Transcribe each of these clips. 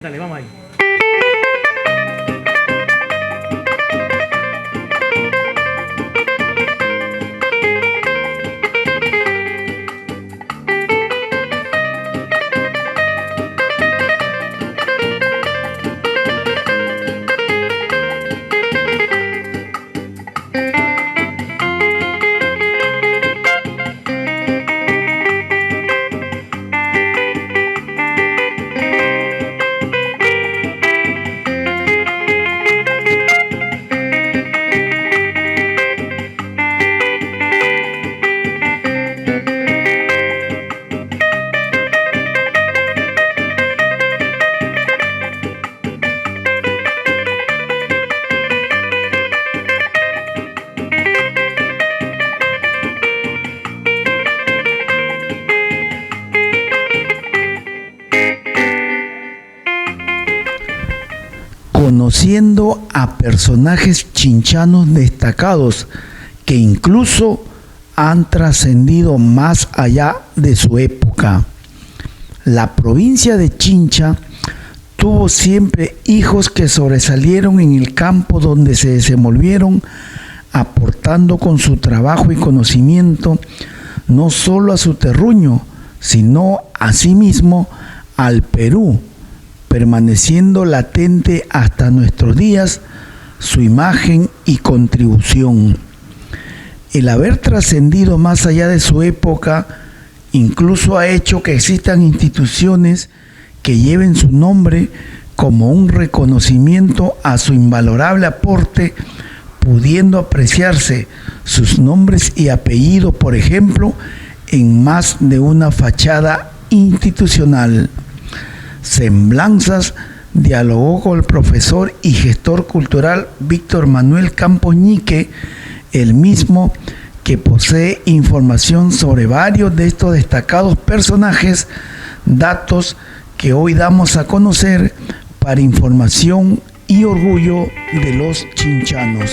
Dale, vamos ahí. Conociendo a personajes chinchanos destacados que incluso han trascendido más allá de su época. La provincia de Chincha tuvo siempre hijos que sobresalieron en el campo donde se desenvolvieron, aportando con su trabajo y conocimiento no solo a su terruño, sino asimismo al Perú, permaneciendo latente hasta nuestros días su imagen y contribución. El haber trascendido más allá de su época incluso ha hecho que existan instituciones que lleven su nombre como un reconocimiento a su invalorable aporte, pudiendo apreciarse sus nombres y apellidos, por ejemplo, en más de una fachada institucional. Semblanzas dialogó con el profesor y gestor cultural Víctor Manuel Campos Ñique, el mismo que posee información sobre varios de estos destacados personajes, datos que hoy damos a conocer para información y orgullo de los chinchanos.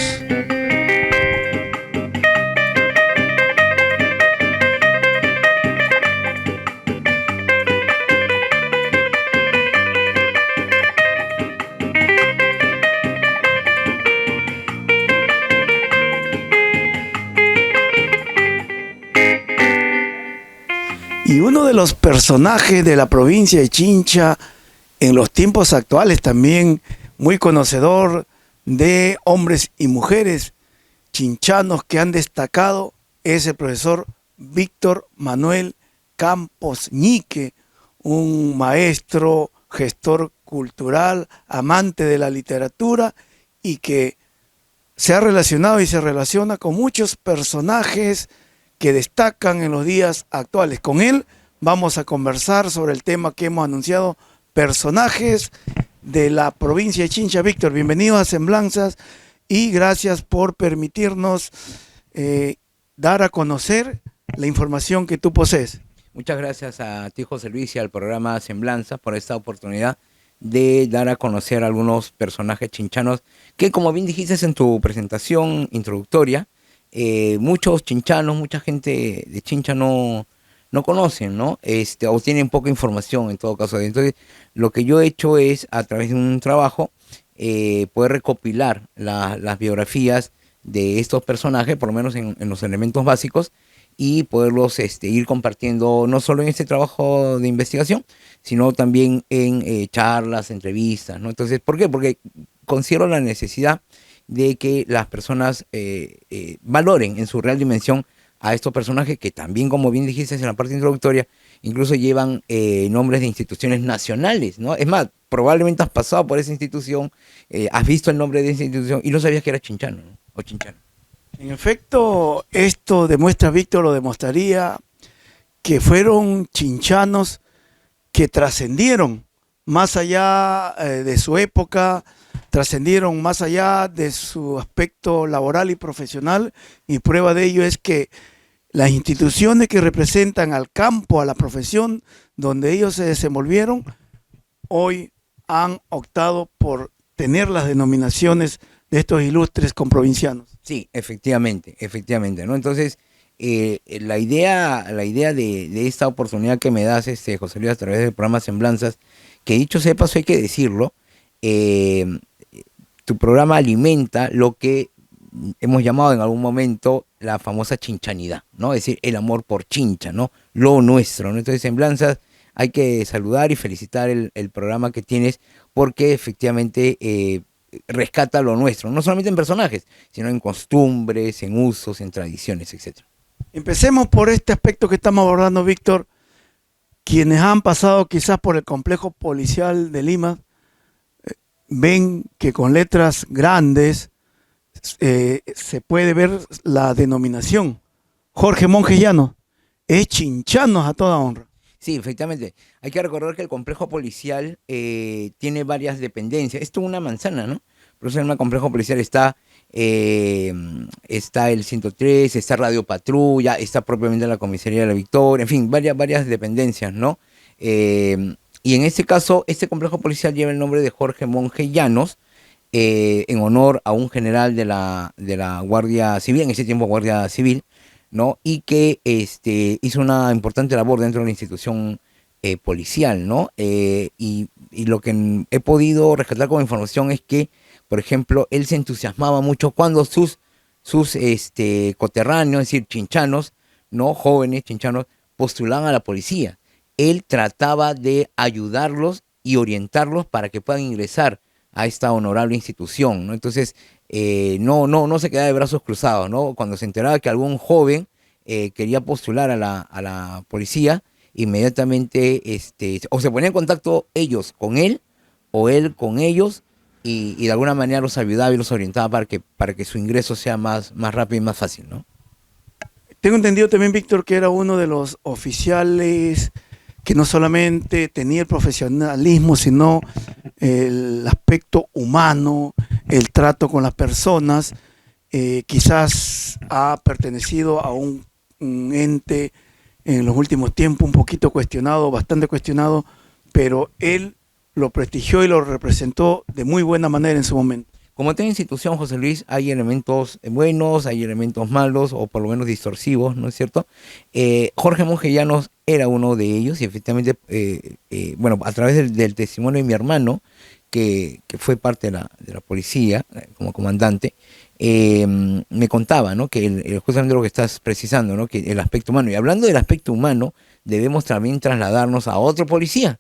Y uno de los personajes de la provincia de Chincha, en los tiempos actuales también muy conocedor de hombres y mujeres chinchanos que han destacado, es el profesor Víctor Manuel Campos Ñique, un maestro, gestor cultural, amante de la literatura y que se ha relacionado y se relaciona con muchos personajes que destacan en los días actuales. Con él vamos a conversar sobre el tema que hemos anunciado, personajes de la provincia de Chincha. Víctor, bienvenido a Semblanzas y gracias por permitirnos dar a conocer la información que tú posees. Muchas gracias a ti, José Luis, y al programa Semblanzas por esta oportunidad de dar a conocer algunos personajes chinchanos que, como bien dijiste en tu presentación introductoria, muchos chinchanos, mucha gente de Chincha no conocen, ¿no? O tienen poca información en todo caso. Entonces, lo que yo he hecho es, a través de un trabajo, poder recopilar las biografías de estos personajes, por lo menos en los elementos básicos, y poderlos ir compartiendo no solo en este trabajo de investigación, sino también en charlas, entrevistas, ¿no? Entonces, ¿por qué? Porque considero la necesidad de que las personas valoren en su real dimensión a estos personajes que también, como bien dijiste en la parte introductoria, incluso llevan nombres de instituciones nacionales, ¿no? Es más, probablemente has pasado por esa institución, has visto el nombre de esa institución y no sabías que era chinchano, ¿no? O chinchano. En efecto, esto demuestra, Víctor, lo demostraría, que fueron chinchanos que trascendieron más allá de su época, trascendieron más allá de su aspecto laboral y profesional, y prueba de ello es que las instituciones que representan al campo, a la profesión donde ellos se desenvolvieron, hoy han optado por tener las denominaciones de estos ilustres comprovincianos. Sí, efectivamente, ¿no? Entonces, la idea de esta oportunidad que me das, José Luis, a través del programa Semblanzas, que dicho sea de paso hay que decirlo, eh, tu programa alimenta lo que hemos llamado en algún momento la famosa chinchanidad, ¿no? Es decir, el amor por Chincha, ¿no? Lo nuestro, ¿no? Entonces, Semblanzas, hay que saludar y felicitar el programa que tienes porque efectivamente rescata lo nuestro, no solamente en personajes, sino en costumbres, en usos, en tradiciones, etcétera. Empecemos por este aspecto que estamos abordando, Víctor. Quienes han pasado quizás por el complejo policial de Lima ven que con letras grandes se puede ver la denominación. Jorge Monjes Llanos es Chinchanos a toda honra. Sí, efectivamente. Hay que recordar que el complejo policial tiene varias dependencias. Esto es una manzana, ¿no? Por eso en el complejo policial está el 103, está Radio Patrulla, está propiamente la Comisaría de la Victoria, en fin, varias dependencias, ¿no? Y en este caso, este complejo policial lleva el nombre de Jorge Monje Llanos, en honor a un general de la Guardia Civil, en ese tiempo Guardia Civil, ¿no? Y que hizo una importante labor dentro de la institución policial, ¿no? Y lo que he podido rescatar como información es que, por ejemplo, él se entusiasmaba mucho cuando sus coterráneos, es decir, chinchanos, ¿no? Jóvenes chinchanos, postulaban a la policía. Él trataba de ayudarlos y orientarlos para que puedan ingresar a esta honorable institución, ¿no? Entonces, no se quedaba de brazos cruzados, ¿no? Cuando se enteraba que algún joven quería postular a la policía, inmediatamente o se ponía en contacto ellos con él o él con ellos y de alguna manera los ayudaba y los orientaba para que su ingreso sea más rápido y más fácil, ¿no? Tengo entendido también, Víctor, que era uno de los oficiales que no solamente tenía el profesionalismo, sino el aspecto humano, el trato con las personas. Quizás ha pertenecido a un ente en los últimos tiempos un poquito cuestionado, bastante cuestionado, pero él lo prestigió y lo representó de muy buena manera en su momento. Como en toda institución, José Luis, hay elementos buenos, hay elementos malos o por lo menos distorsivos, ¿no es cierto? Jorge Monje Llanos era uno de ellos y efectivamente, bueno, a través del testimonio de mi hermano, que fue parte de la policía como comandante, me contaba, ¿no? Que justamente lo que estás precisando, ¿no? Que el aspecto humano. Y hablando del aspecto humano, debemos también trasladarnos a otro policía,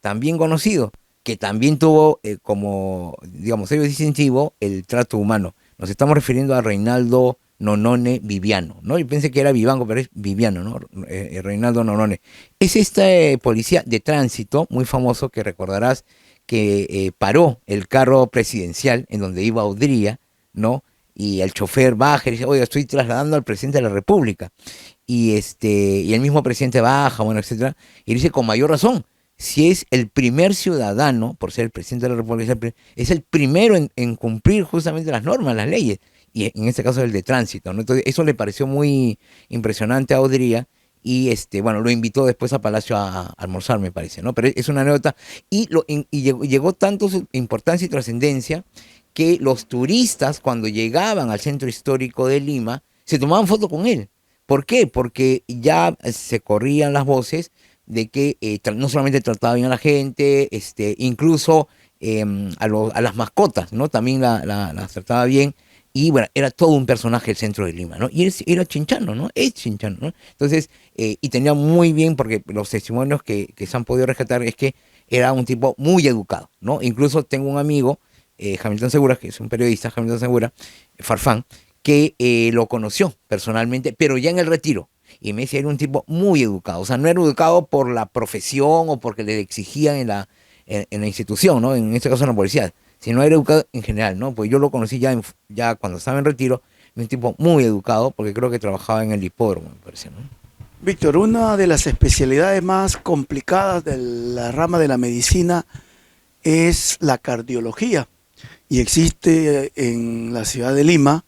también conocido, que también tuvo como, digamos, sello distintivo el trato humano. Nos estamos refiriendo a Reinaldo Nonone Viviano, ¿no? Yo pensé que era Vivanco, pero es Viviano, ¿no? Reinaldo Nonone. Es este policía de tránsito muy famoso que recordarás que paró el carro presidencial en donde iba Odría, ¿no? Y el chofer baja y dice, oye, estoy trasladando al presidente de la República. Y el mismo presidente baja, bueno, etcétera, y dice con mayor razón, si es el primer ciudadano, por ser el presidente de la República, es el primero en cumplir justamente las normas, las leyes, y en este caso el de tránsito, ¿no? Entonces eso le pareció muy impresionante a Odría, y bueno, lo invitó después a Palacio a almorzar, me parece, ¿no? Pero es una anécdota, y llegó tanto su importancia y trascendencia, que los turistas cuando llegaban al centro histórico de Lima, se tomaban foto con él. ¿Por qué? Porque ya se corrían las voces de que no solamente trataba bien a la gente, incluso a las mascotas, ¿no? También las trataba bien. Y bueno, era todo un personaje el centro de Lima, ¿no? Y él era chinchano, ¿no? Es chinchano, ¿no? Entonces, y tenía muy bien, porque los testimonios que se han podido rescatar es que era un tipo muy educado, ¿no? Incluso tengo un amigo, Hamilton Segura, que es un periodista, Hamilton Segura, Farfán, que lo conoció personalmente, pero ya en el retiro. Y me decía, era un tipo muy educado. O sea, no era educado por la profesión o porque le exigían en la institución, ¿no? En este caso en la policía, sino era educado en general, ¿no? Pues yo lo conocí ya cuando estaba en retiro, un tipo muy educado, porque creo que trabajaba en el hipódromo, me parece, ¿no? Víctor, una de las especialidades más complicadas de la rama de la medicina es la cardiología. Y existe en la ciudad de Lima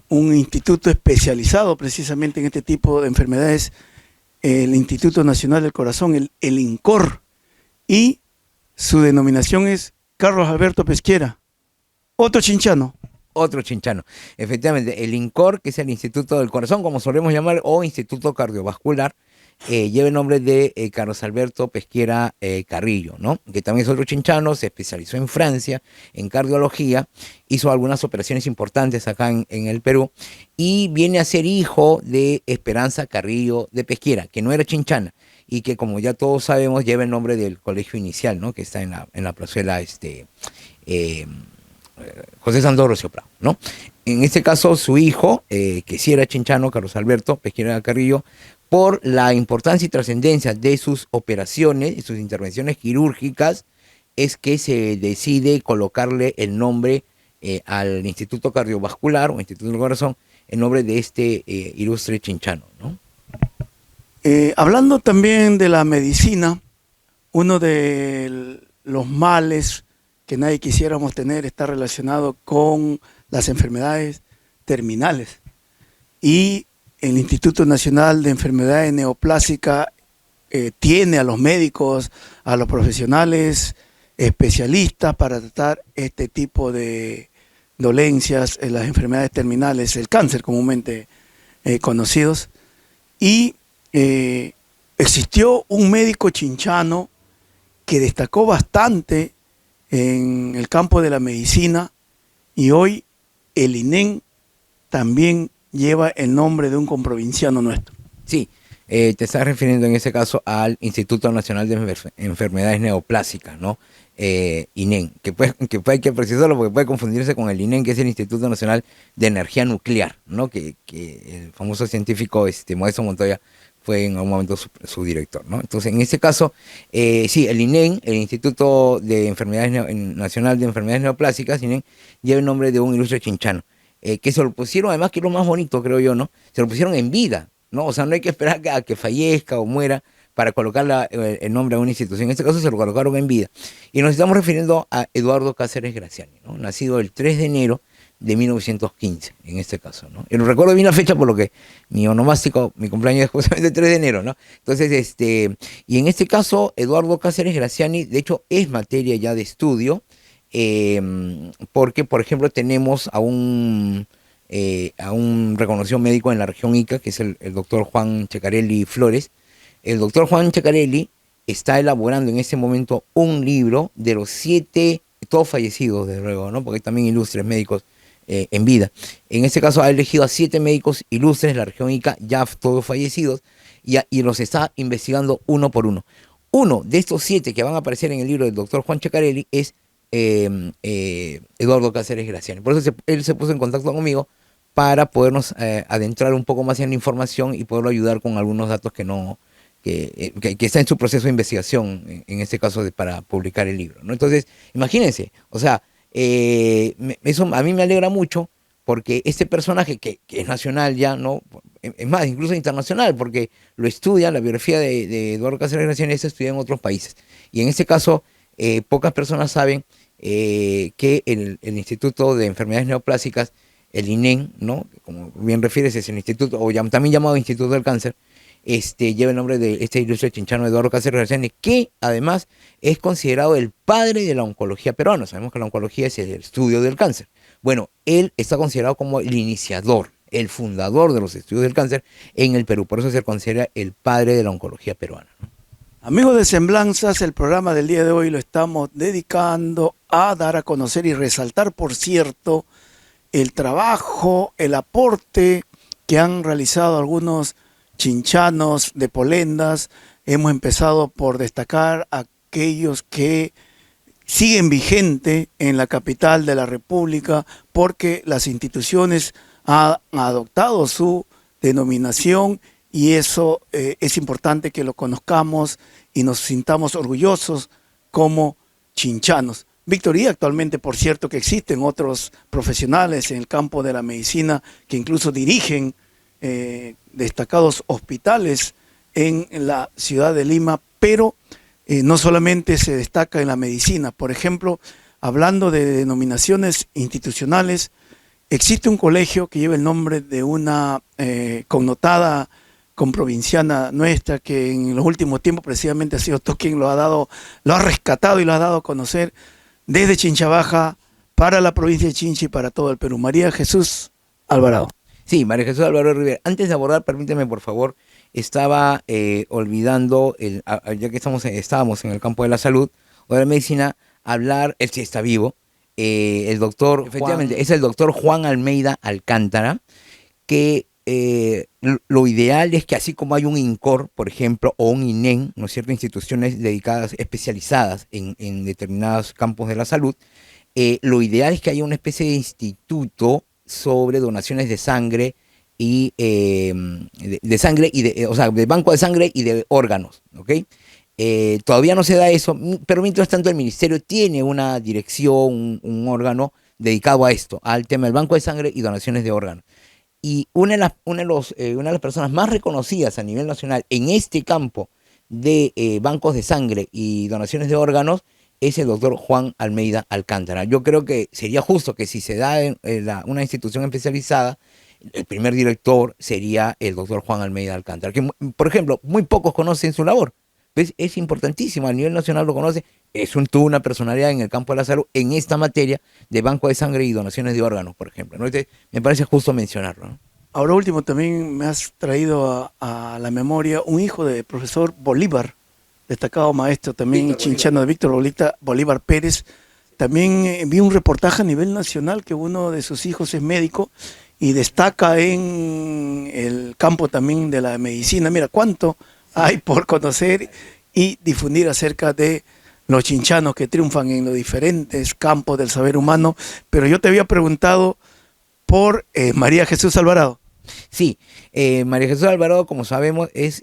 un instituto especializado precisamente en este tipo de enfermedades, el Instituto Nacional del Corazón, el INCOR, y su denominación es Carlos Alberto Pesquera, otro chinchano. Otro chinchano. Efectivamente, el INCOR, que es el Instituto del Corazón, como solemos llamar, o Instituto Cardiovascular, lleva el nombre de Carlos Alberto Pesquera Carrillo, ¿no? Que también es otro chinchano, se especializó en Francia, en cardiología, hizo algunas operaciones importantes acá en el Perú, y viene a ser hijo de Esperanza Carrillo de Pesquera, que no era chinchana, y que, como ya todos sabemos, lleva el nombre del colegio inicial, ¿no? Que está en la plazuela eh, José Sandor Rocio Prado, ¿no? En este caso, su hijo, que sí era chinchano, Carlos Alberto Pesquera Carrillo, por la importancia y trascendencia de sus operaciones y sus intervenciones quirúrgicas, es que se decide colocarle el nombre al Instituto Cardiovascular o Instituto del Corazón, el nombre de este ilustre chinchano, ¿no? Hablando también de la medicina, uno de los males que nadie quisiéramos tener está relacionado con las enfermedades terminales. Y el Instituto Nacional de Enfermedades Neoplásicas tiene a los médicos, a los profesionales, especialistas para tratar este tipo de dolencias, las enfermedades terminales, el cáncer comúnmente conocidos. Y existió un médico chinchano que destacó bastante en el campo de la medicina, y hoy el INEN también lleva el nombre de un comprovinciano nuestro. Sí, te estás refiriendo en ese caso al Instituto Nacional de Enfermedades Neoplásicas, ¿no? INEN, que hay que precisarlo porque puede confundirse con el INEN, que es el Instituto Nacional de Energía Nuclear, ¿no? Que el famoso científico Modesto Montoya fue en algún momento su director, ¿no? Entonces, en este caso, sí, el INEN, el Instituto de Nacional de Enfermedades Neoplásicas, INEN, lleva el nombre de un ilustre chinchano, que se lo pusieron, además, que es lo más bonito, creo yo, ¿no? Se lo pusieron en vida, ¿no? O sea, no hay que esperar a que fallezca o muera para colocar el nombre a una institución. En este caso se lo colocaron en vida. Y nos estamos refiriendo a Eduardo Cáceres Graziani, ¿no? Nacido el 3 de enero de 1915, en este caso, ¿no? Y lo recuerdo bien la fecha por lo que mi onomástico, mi cumpleaños es justamente el 3 de enero, ¿no? Entonces, y en este caso, Eduardo Cáceres Graziani, de hecho, es materia ya de estudio, porque, por ejemplo, tenemos a un reconocido médico en la región Ica, que es el doctor Juan Checarelli Flores. El doctor Juan Checarelli está elaborando en este momento un libro de los 7, todos fallecidos, desde luego, ¿no? Porque hay también ilustres médicos en vida. En este caso ha elegido a 7 médicos ilustres de la región Ica, ya todos fallecidos, y los está investigando uno por uno. Uno de estos 7 que van a aparecer en el libro del doctor Juan Checarelli es Eduardo Cáceres Graziani. Por eso él se puso en contacto conmigo para podernos adentrar un poco más en la información y poderlo ayudar con algunos datos que está en su proceso de investigación, en este caso para publicar el libro, ¿no? Entonces, imagínense, o sea, eso a mí me alegra mucho, porque este personaje que es nacional ya, ¿no? Es más, incluso internacional, porque lo estudia, la biografía de Eduardo Cáceres Graziani se estudia en otros países. Y en este caso, pocas personas saben que el Instituto de Enfermedades Neoplásicas, el INEN, ¿no? Como bien refieres, es el instituto, o también llamado Instituto del Cáncer, lleva el nombre de este ilustre chinchano Eduardo Cáceres Graziani, que además es considerado el padre de la oncología peruana. Sabemos que la oncología es el estudio del cáncer. Bueno, él está considerado como el iniciador, el fundador de los estudios del cáncer en el Perú. Por eso se considera el padre de la oncología peruana, ¿no? Amigos de Semblanzas, el programa del día de hoy lo estamos dedicando a dar a conocer y resaltar, por cierto, el trabajo, el aporte que han realizado algunos chinchanos de Polendas. Hemos empezado por destacar a aquellos que siguen vigente en la capital de la República, porque las instituciones han adoptado su denominación, y eso es importante que lo conozcamos y nos sintamos orgullosos como chinchanos. Víctor, y actualmente, por cierto, que existen otros profesionales en el campo de la medicina que incluso dirigen destacados hospitales en la ciudad de Lima, pero no solamente se destaca en la medicina. Por ejemplo, hablando de denominaciones institucionales, existe un colegio que lleva el nombre de una connotada comprovinciana nuestra, que en los últimos tiempos precisamente ha sido tú quien lo ha rescatado y lo ha dado a conocer desde Chinchabaja para la provincia de Chincha y para todo el Perú. María Jesús Alvarado. Sí, María Jesús Alvarado Rivera. Antes de abordar, permíteme por favor estaba olvidando, ya que estábamos en el campo de la salud o de la medicina, hablar, él sí está vivo, el doctor, efectivamente, es el doctor Juan Almeida Alcántara, que lo ideal es que así como hay un INCOR, por ejemplo, o un INEN, ¿no es cierto?, instituciones dedicadas, especializadas en determinados campos de la salud, lo ideal es que haya una especie de instituto sobre donaciones de sangre y de sangre y o sea, de banco de sangre y de órganos, ¿ok? Todavía no se da eso, pero mientras tanto el ministerio tiene una dirección, un órgano dedicado a esto, al tema del banco de sangre y donaciones de órganos. Y una de las personas más reconocidas a nivel nacional en este campo de bancos de sangre y donaciones de órganos es el doctor Juan Almeida Alcántara. Yo creo que sería justo que si se da en una institución especializada, el primer director sería el doctor Juan Almeida Alcántara, que por ejemplo, muy pocos conocen su labor. ¿Ves? Es importantísimo, a nivel nacional lo conoce, tuvo una personalidad en el campo de la salud en esta materia de banco de sangre y donaciones de órganos, por ejemplo, ¿no? Entonces, me parece justo mencionarlo, ¿no? Ahora último, también me has traído a la memoria un hijo del profesor Bolívar, destacado maestro también Víctor chinchano de Víctor Bolívar Pérez. También vi un reportaje a nivel nacional que uno de sus hijos es médico y destaca en el campo también de la medicina. Mira, cuánto hay por conocer y difundir acerca de los chinchanos que triunfan en los diferentes campos del saber humano. Pero yo te había preguntado por María Jesús Alvarado. Sí, María Jesús Alvarado, como sabemos, es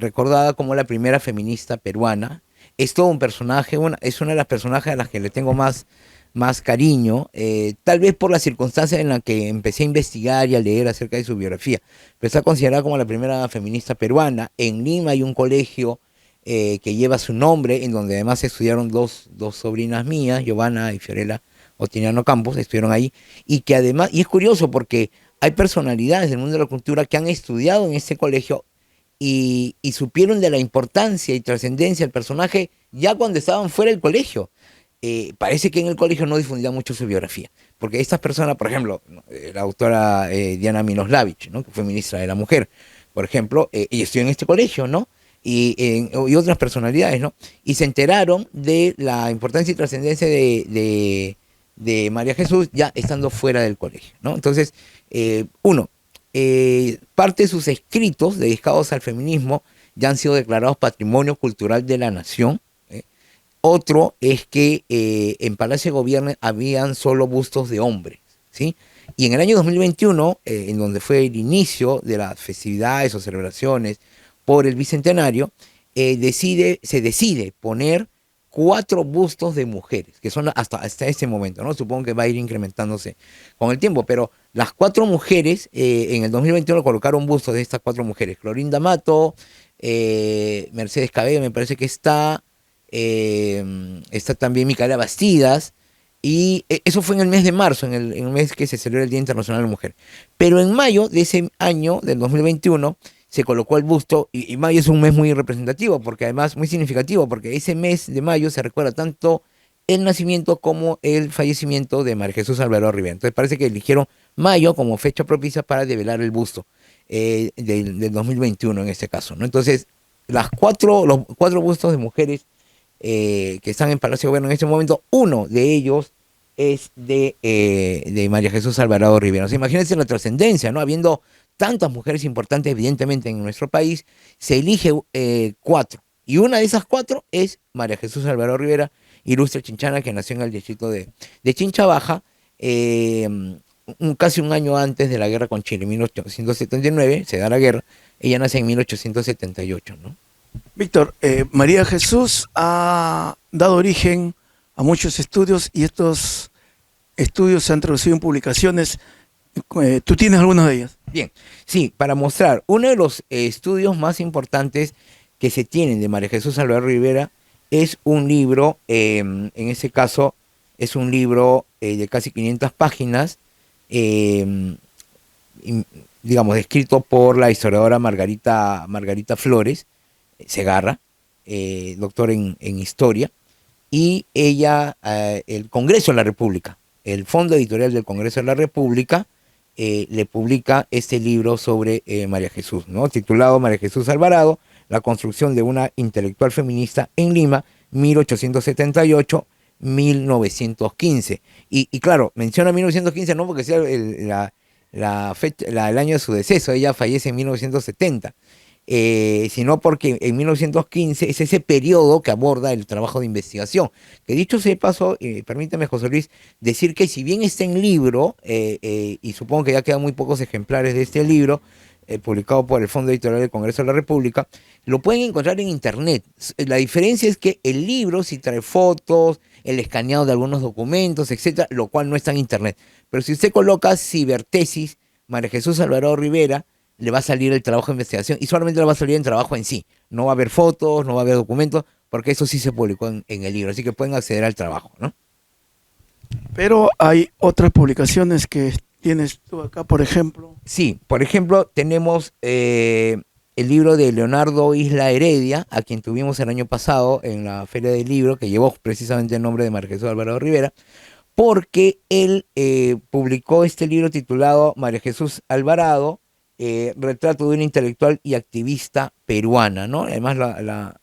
recordada como la primera feminista peruana. Es todo un personaje, es una de las personajes a las que le tengo más cariño, tal vez por la circunstancia en la que empecé a investigar y a leer acerca de su biografía. Pero está considerada como la primera feminista peruana. En Lima hay un colegio que lleva su nombre, en donde además estudiaron dos sobrinas mías, Giovanna y Fiorella Otiniano Campos, estuvieron ahí, y que además, y es curioso porque hay personalidades del mundo de la cultura que han estudiado en este colegio y supieron de la importancia y trascendencia del personaje ya cuando estaban fuera del colegio. Parece que en el colegio no difundían mucho su biografía, porque estas personas, por ejemplo, la autora Diana Miloslavich, ¿no?, que fue ministra de la Mujer, por ejemplo, y estudió en este colegio, ¿no? Y otras personalidades, ¿no? Y se enteraron de la importancia y trascendencia de María Jesús ya estando fuera del colegio, ¿no? Entonces, parte de sus escritos dedicados al feminismo ya han sido declarados Patrimonio Cultural de la Nación. Otro es que en Palacio de Gobierno habían solo bustos de hombres, ¿sí? Y en el año 2021, en donde fue el inicio de las festividades o celebraciones por el Bicentenario, se decide poner 4 bustos de mujeres, que son hasta este momento, ¿no? Supongo que va a ir incrementándose con el tiempo, pero las 4 mujeres, en el 2021 colocaron bustos de estas 4 mujeres: Clorinda Mato, Mercedes Cabello, me parece que está también Micaela Bastidas, y eso fue en el mes de marzo, en el mes que se celebra el Día Internacional de la Mujer. Pero en mayo de ese año, del 2021, se colocó el busto, y mayo es un mes muy representativo, porque además muy significativo, porque ese mes de mayo se recuerda tanto el nacimiento como el fallecimiento de María Jesús Alvarado Rivera. Entonces parece que eligieron mayo como fecha propicia para develar el busto del 2021 en este caso, ¿no? Entonces, los 4 bustos de mujeres que están en Palacio de Gobierno en este momento, uno de ellos es de María Jesús Alvarado Rivera. O sea, imagínense la trascendencia, ¿no? Habiendo tantas mujeres importantes, evidentemente, en nuestro país, se elige 4. Y una de esas 4 es María Jesús Alvarado Rivera, ilustre chinchana, que nació en el distrito de Chincha Baja, casi un año antes de la guerra con Chile, en 1879, se da la guerra. Ella nace en 1878, ¿no? Víctor, María Jesús ha dado origen a muchos estudios y estos estudios se han traducido en publicaciones. ¿Tú tienes algunas de ellas? Bien, sí, para mostrar, uno de los estudios más importantes que se tienen de María Jesús Alvarado Rivera es un libro, en ese caso es un libro de casi 500 páginas, digamos, escrito por la historiadora Margarita Flores Segarra, doctor en historia, y ella, el Congreso de la República, el Fondo Editorial del Congreso de la República, le publica este libro sobre María Jesús, ¿no? Titulado María Jesús Alvarado, la construcción de una intelectual feminista en Lima, 1878-1915. Y claro, menciona 1915 no porque sea el año de su deceso, ella fallece en 1970, sino porque en 1915 es ese periodo que aborda el trabajo de investigación. Que dicho sea de paso, permítame, José Luis, decir que si bien está en libro, y supongo que ya quedan muy pocos ejemplares de este libro, publicado por el Fondo Editorial del Congreso de la República, lo pueden encontrar en internet. La diferencia es que el libro sí trae fotos, el escaneado de algunos documentos, etcétera, lo cual no está en internet. Pero si usted coloca cibertesis María Jesús Alvarado Rivera, le va a salir el trabajo de investigación y solamente le va a salir el trabajo en sí. No va a haber fotos, no va a haber documentos, porque eso sí se publicó en el libro, así que pueden acceder al trabajo, ¿no? Pero hay otras publicaciones que tienes tú acá, por ejemplo. Sí, por ejemplo, tenemos el libro de Leonardo Isla Heredia, a quien tuvimos el año pasado en la Feria del Libro, que llevó precisamente el nombre de María Jesús Alvarado Rivera, porque él publicó este libro titulado María Jesús Alvarado, retrato de una intelectual y activista peruana, ¿no? Además, la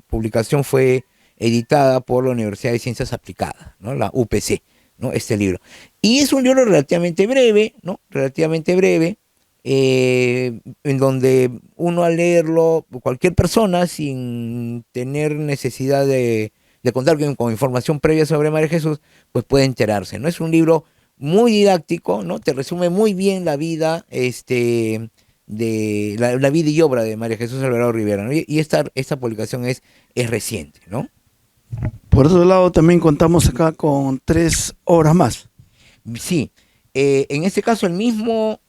publicación fue editada por la Universidad de Ciencias Aplicadas, ¿no? La UPC, ¿no? Este libro. Y es un libro relativamente breve, ¿no? Relativamente breve, en donde uno al leerlo, cualquier persona, sin tener necesidad de contar con información previa sobre María Jesús, pues puede enterarse, ¿no? Es un libro muy didáctico, ¿no? Te resume muy bien la vida, de la vida y obra de María Jesús Alvarado Rivera, ¿no? Y esta publicación es reciente, ¿no? Por otro lado, también contamos acá con 3 obras más. Sí, en este caso el mismo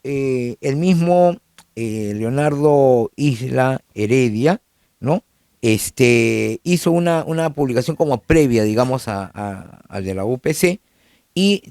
Leonardo Isla Heredia, ¿no? Hizo una publicación como previa, digamos, al de la UPC, y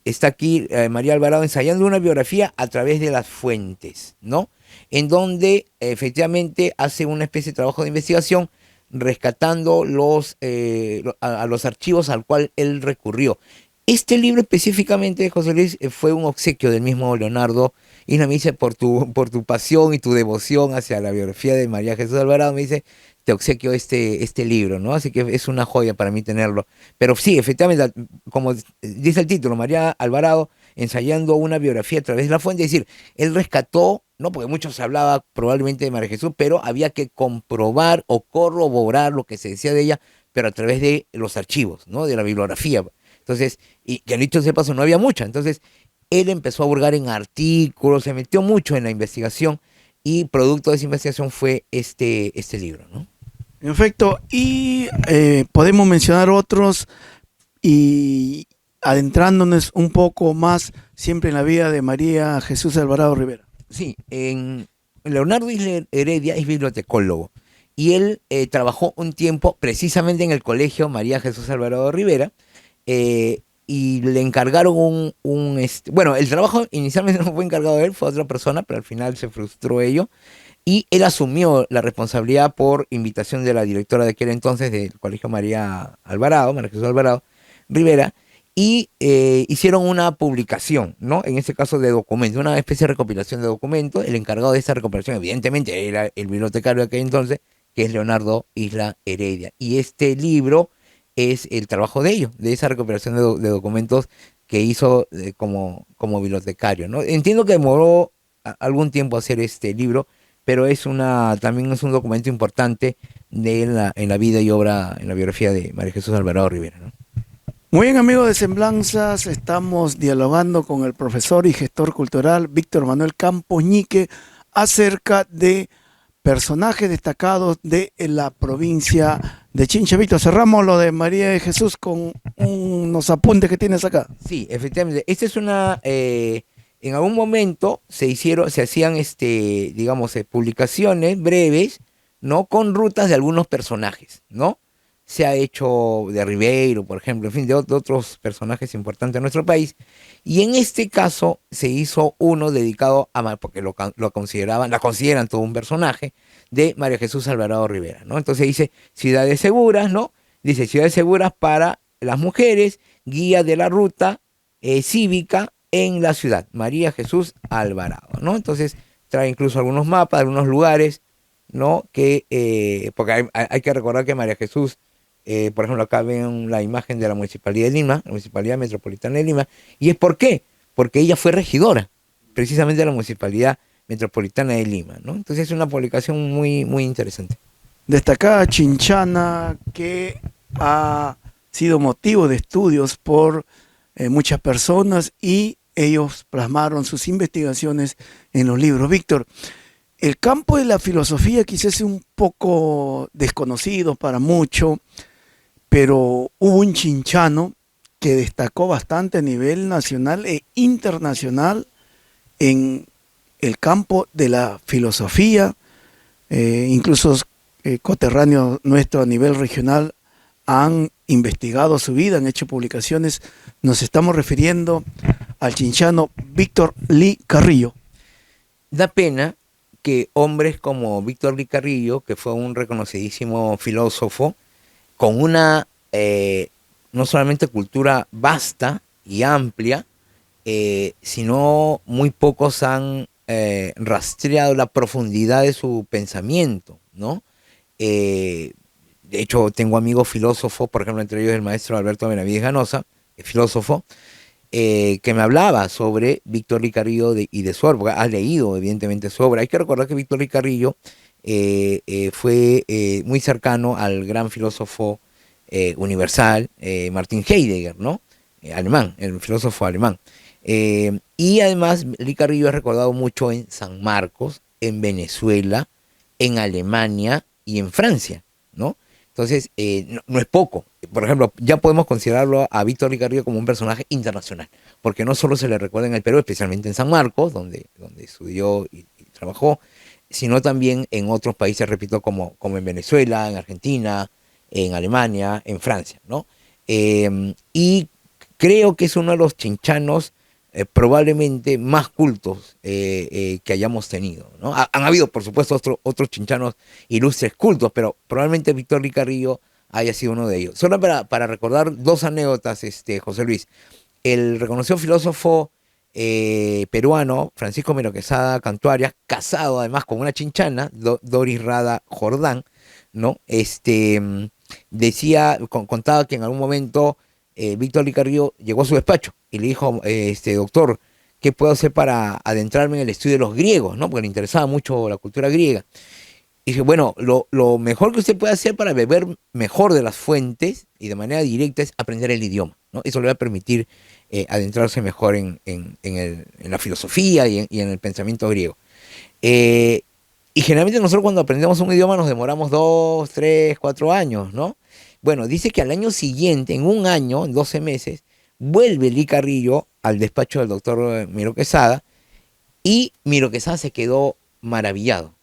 está aquí María Alvarado ensayando una biografía a través de las fuentes, ¿no? En donde efectivamente hace una especie de trabajo de investigación rescatando a los archivos al cual él recurrió. Este libro específicamente, José Luis, fue un obsequio del mismo Leonardo, y me dice, por tu pasión y tu devoción hacia la biografía de María Jesús Alvarado, me dice, te obsequio este libro, ¿no? Así que es una joya para mí tenerlo. Pero sí, efectivamente, como dice el título, María Alvarado ensayando una biografía a través de la fuente, es decir, él rescató, ¿no? Porque mucho se hablaba probablemente de María Jesús, pero había que comprobar o corroborar lo que se decía de ella, pero a través de los archivos, ¿no? De la bibliografía. Entonces, y que dicho sea de paso, no había mucha. Entonces, él empezó a hurgar en artículos, se metió mucho en la investigación, y producto de esa investigación fue este libro, ¿no? En efecto, y podemos mencionar otros, y adentrándonos un poco más siempre en la vida de María Jesús Alvarado Rivera. Sí, Leonardo Isla Heredia es bibliotecólogo, y él trabajó un tiempo precisamente en el colegio María Jesús Alvarado Rivera, y le encargaron bueno, el trabajo inicialmente no fue encargado de él, fue a otra persona, pero al final se frustró ello, y él asumió la responsabilidad por invitación de la directora de aquel entonces del colegio María Jesús Alvarado Rivera, y hicieron una publicación, ¿no? En este caso de documentos, una especie de recopilación de documentos. El encargado de esta recopilación evidentemente era el bibliotecario de aquel entonces, que es Leonardo Isla Heredia, y este libro es el trabajo de ellos, de esa recopilación de documentos que hizo como bibliotecario, ¿no? Entiendo que demoró algún tiempo hacer este libro, pero también es un documento importante en la vida y obra, en la biografía de María Jesús Alvarado Rivera, ¿no? Muy bien, amigos de Semblanzas, estamos dialogando con el profesor y gestor cultural Víctor Manuel Campos Ñique acerca de personajes destacados de la provincia de Chincha. Víctor, cerramos lo de María de Jesús con unos apuntes que tienes acá. Sí, efectivamente. Esta es en algún momento se hacían digamos, publicaciones breves, ¿no? Con rutas de algunos personajes, ¿no? Se ha hecho de Ribeiro, por ejemplo, en fin, de otros personajes importantes de nuestro país. Y en este caso se hizo uno dedicado porque la consideran todo un personaje, de María Jesús Alvarado Rivera, ¿no? Entonces dice ciudades seguras, ¿no? Dice ciudades seguras para las mujeres, guía de la ruta cívica en la ciudad, María Jesús Alvarado, ¿no? Entonces trae incluso algunos mapas, algunos lugares, ¿no? Porque hay que recordar que María Jesús, por ejemplo, acá ven la imagen de la Municipalidad de Lima, la Municipalidad Metropolitana de Lima, ¿y es por qué? Porque ella fue regidora, precisamente de la Municipalidad Metropolitana de Lima, ¿no? Entonces es una publicación muy, muy interesante. Destacada chinchana que ha sido motivo de estudios por muchas personas y ellos plasmaron sus investigaciones en los libros. Víctor, el campo de la filosofía quizás es un poco desconocido para muchos, pero hubo un chinchano que destacó bastante a nivel nacional e internacional en el campo de la filosofía, incluso coterráneos nuestros a nivel regional han investigado su vida, han hecho publicaciones. Nos estamos refiriendo al chinchano Víctor Lee Carrillo. Da pena que hombres como Víctor Lee Carrillo, que fue un reconocidísimo filósofo, con una no solamente cultura vasta y amplia, sino muy pocos han rastreado la profundidad de su pensamiento, ¿no? De hecho, tengo amigos filósofos, por ejemplo, entre ellos el maestro Alberto Benavides Ganosa, filósofo, que me hablaba sobre Víctor Lee Carrillo y de su obra, porque ha leído evidentemente su obra. Hay que recordar que Víctor Lee Carrillo fue muy cercano al gran filósofo universal, Martin Heidegger, ¿no? Alemán, el filósofo alemán. Y además Lee Carrillo es recordado mucho en San Marcos, en Venezuela, en Alemania y en Francia, ¿no? Entonces, no es poco. Por ejemplo, ya podemos considerarlo a Víctor Lee Carrillo como un personaje internacional, porque no solo se le recuerda en el Perú, especialmente en San Marcos, donde estudió y trabajó, sino también en otros países, repito, como en Venezuela, en Argentina, en Alemania, en Francia, ¿no? Y creo que es uno de los chinchanos probablemente más cultos que hayamos tenido, ¿no? Han habido, por supuesto, otros chinchanos ilustres cultos, pero probablemente Víctor Lee Carrillo haya sido uno de ellos. Solo para recordar dos anécdotas, José Luis. El reconocido filósofo peruano, Francisco Mero Quesada Cantuarias, casado además con una chinchana, Doris Rada Jordán, ¿no? Contaba que en algún momento Víctor Lee Carrillo llegó a su despacho y le dijo, doctor, ¿qué puedo hacer para adentrarme en el estudio de los griegos? ¿No? Porque le interesaba mucho la cultura griega. Y dije, bueno, lo mejor que usted puede hacer para beber mejor de las fuentes y de manera directa es aprender el idioma, ¿no? Eso le va a permitir adentrarse mejor en la filosofía y en el pensamiento griego. Y generalmente nosotros cuando aprendemos un idioma nos demoramos 2, 3, 4 años, ¿no? Bueno, dice que al año siguiente, en un año, en 12 meses, vuelve Lee Carrillo al despacho del doctor Miro Quesada y Miro Quesada se quedó maravillado,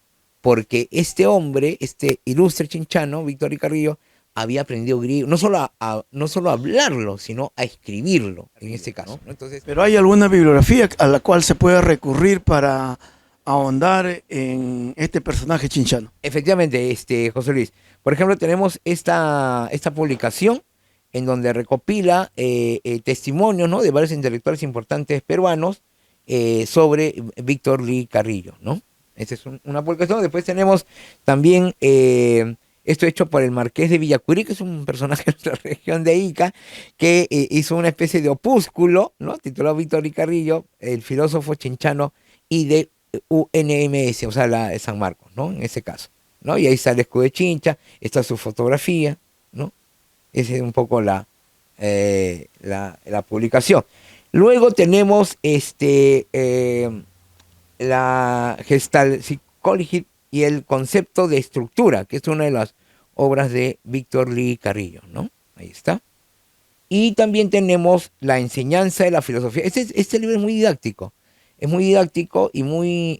porque este hombre, este ilustre chinchano, Víctor Lee Carrillo, había aprendido griego, no solo a hablarlo, sino a escribirlo, en este caso, ¿no? Entonces, pero ¿hay alguna bibliografía a la cual se pueda recurrir para ahondar en este personaje chinchano? Efectivamente, José Luis. Por ejemplo, tenemos esta publicación en donde recopila testimonios, ¿no?, de varios intelectuales importantes peruanos sobre Víctor Lee Carrillo, ¿no? Esta es una publicación. Después tenemos también esto hecho por el Marqués de Villacurí, que es un personaje de nuestra región de Ica, que hizo una especie de opúsculo, ¿no?, titulado Víctor Lee Carrillo, el filósofo chinchano y de UNMS, o sea, la de San Marcos, ¿no? En ese caso, ¿no? Y ahí está el escudo de Chincha, está su fotografía, ¿no? Esa es un poco la publicación. Luego tenemos la Gestalt Psychology y el concepto de estructura, que es una de las obras de Víctor Lee Carrillo, ¿no? Ahí está. Y también tenemos la enseñanza de la filosofía. Este libro es muy didáctico. Es muy didáctico y muy,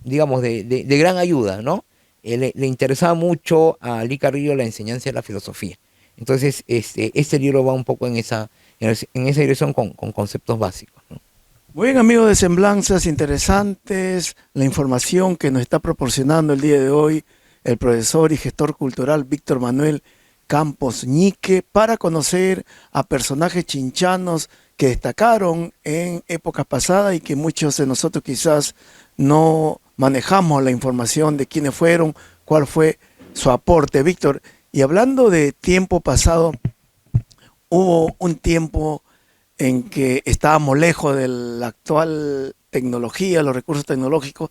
digamos, de gran ayuda, ¿no? Le interesaba mucho a Lee Carrillo la enseñanza de la filosofía. Entonces, este libro va un poco en esa dirección con conceptos básicos, ¿no? Muy bien, amigos de Semblanzas, interesantes la información que nos está proporcionando el día de hoy el profesor y gestor cultural Víctor Manuel Campos Ñique para conocer a personajes chinchanos que destacaron en épocas pasadas y que muchos de nosotros quizás no manejamos la información de quiénes fueron, cuál fue su aporte. Víctor, y hablando de tiempo pasado, hubo un tiempo en que estábamos lejos de la actual tecnología, los recursos tecnológicos,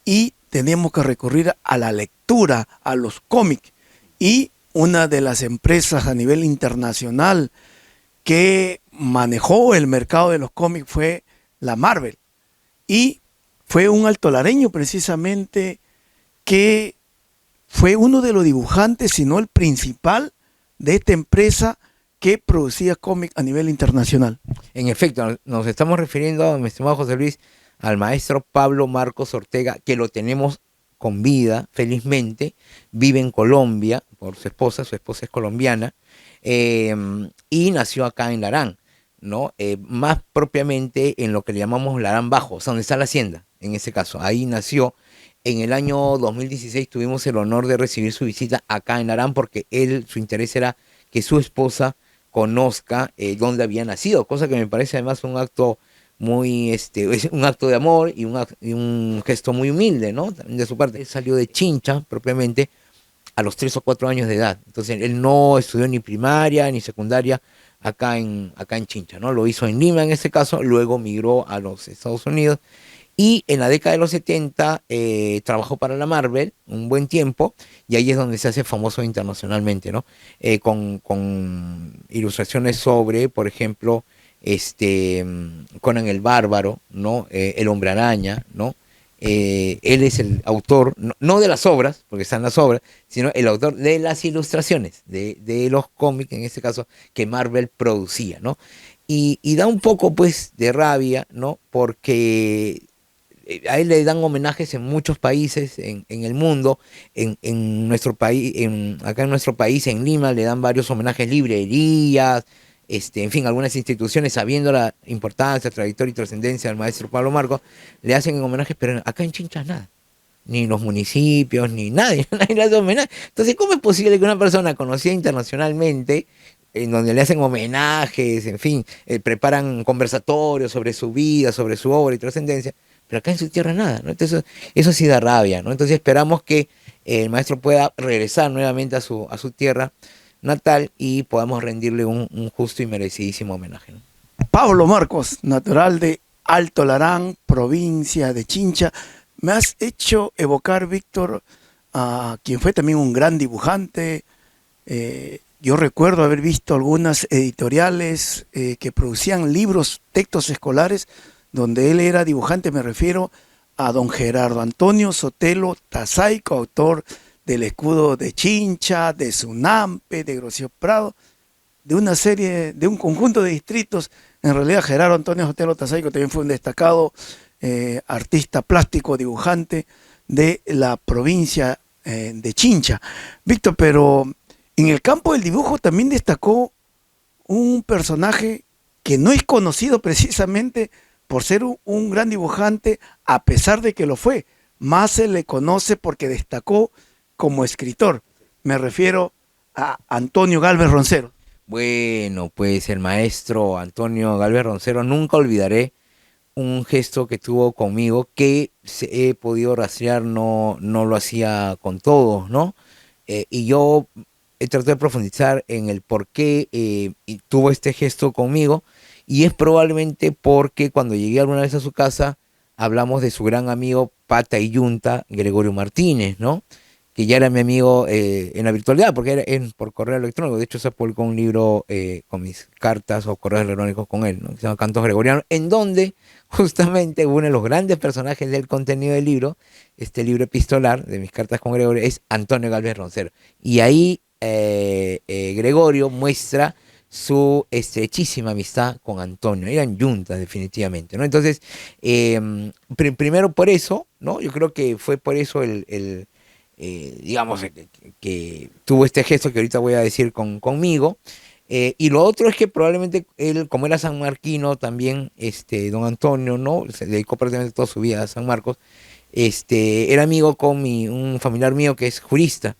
y teníamos que recurrir a la lectura, a los cómics. Y una de las empresas a nivel internacional que manejó el mercado de los cómics fue la Marvel. Y fue un altolareño precisamente que fue uno de los dibujantes, si no el principal, de esta empresa que producía cómics a nivel internacional. En efecto, nos estamos refiriendo, mi estimado José Luis, al maestro Pablo Marcos Ortega, que lo tenemos con vida, felizmente, vive en Colombia por su esposa es colombiana, y nació acá en Larán, ¿no? Más propiamente en lo que le llamamos Larán Bajo, o sea, donde está la hacienda, en ese caso, ahí nació. En el año 2016 tuvimos el honor de recibir su visita acá en Larán porque su interés era que su esposa conozca dónde había nacido, cosa que me parece además un acto muy, es un acto de amor y un gesto muy humilde, ¿no? De su parte. Él salió de Chincha, propiamente, a los 3 o 4 años de edad. Entonces, él no estudió ni primaria ni secundaria acá en Chincha, ¿no? Lo hizo en Lima en este caso, luego migró a los Estados Unidos y en la década de los 70 trabajó para la Marvel un buen tiempo y ahí es donde se hace famoso internacionalmente, ¿no? Con ilustraciones sobre, por ejemplo, Conan el Bárbaro, ¿no? El Hombre Araña, ¿no? Él es el autor, no de las obras, porque están las obras, sino el autor de las ilustraciones, de los cómics, en este caso, que Marvel producía, ¿no? Y da un poco, pues, de rabia, ¿no? Porque a él le dan homenajes en muchos países en el mundo, en nuestro país, acá en nuestro país, en Lima, le dan varios homenajes, librerías, en fin, algunas instituciones, sabiendo la importancia, trayectoria y trascendencia del maestro Pablo Marcos, le hacen homenajes, pero acá en Chincha nada. Ni los municipios, ni nadie le hace homenaje. Entonces, ¿cómo es posible que una persona conocida internacionalmente, en donde le hacen homenajes, en fin, preparan conversatorios sobre su vida, sobre su obra y trascendencia, pero acá en su tierra nada, ¿no? Entonces, eso sí da rabia, ¿no? Entonces esperamos que el maestro pueda regresar nuevamente a su tierra natal y podamos rendirle un justo y merecidísimo homenaje, ¿no? Pablo Marcos, natural de Alto Larán, provincia de Chincha. Me has hecho evocar, Víctor, a quien fue también un gran dibujante. Yo recuerdo haber visto algunas editoriales que producían libros, textos escolares, donde él era dibujante. Me refiero a don Gerardo Antonio Sotelo Tazaico, autor del Escudo de Chincha, de Sunampe, de Grosio Prado, de una serie, de un conjunto de distritos. En realidad, Gerardo Antonio Sotelo Tazaico también fue un destacado artista plástico, dibujante de la provincia de Chincha. Víctor, pero en el campo del dibujo también destacó un personaje que no es conocido precisamente por ser un gran dibujante, a pesar de que lo fue. Más se le conoce porque destacó como escritor. Me refiero a Antonio Galvez Roncero. Bueno, pues el maestro Antonio Galvez Roncero, nunca olvidaré un gesto que tuvo conmigo que he podido rastrear, no lo hacía con todos, ¿no? Y yo he tratado de profundizar en el por qué tuvo este gesto conmigo, y es probablemente porque cuando llegué alguna vez a su casa hablamos de su gran amigo Pata y Yunta, Gregorio Martínez, ¿no? Que ya era mi amigo en la virtualidad, porque era por correo electrónico. De hecho, se publicó un libro con mis cartas o correos electrónicos con él, ¿no? Que se llama Cantos Gregorianos, en donde justamente uno de los grandes personajes del contenido del libro, este libro epistolar de mis cartas con Gregorio, es Antonio Galvez Roncero. Y ahí Gregorio muestra su estrechísima amistad con Antonio. Eran yuntas, definitivamente, ¿no? Entonces, primero por eso, ¿no? Yo creo que fue por eso digamos, que tuvo este gesto que ahorita voy a decir conmigo. Y lo otro es que probablemente él, como era sanmarquino también, don Antonio, ¿no? Se dedicó prácticamente toda su vida a San Marcos. Era amigo con un familiar mío que es jurista,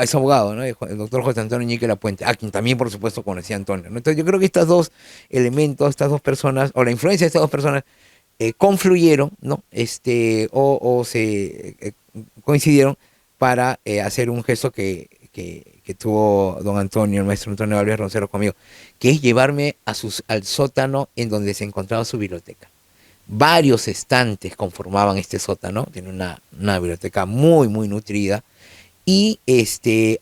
Es abogado, ¿no? El doctor José Antonio Ñique Lapuente, a quien también, por supuesto, conocía a Antonio, ¿no? Entonces yo creo que estos dos elementos, estas dos personas, o la influencia de estas dos personas, confluyeron, ¿no? O se coincidieron para hacer un gesto que tuvo don Antonio, el maestro Antonio Álvarez Roncero conmigo, que es llevarme al sótano en donde se encontraba su biblioteca. Varios estantes conformaban este sótano, tiene una biblioteca muy, muy nutrida, y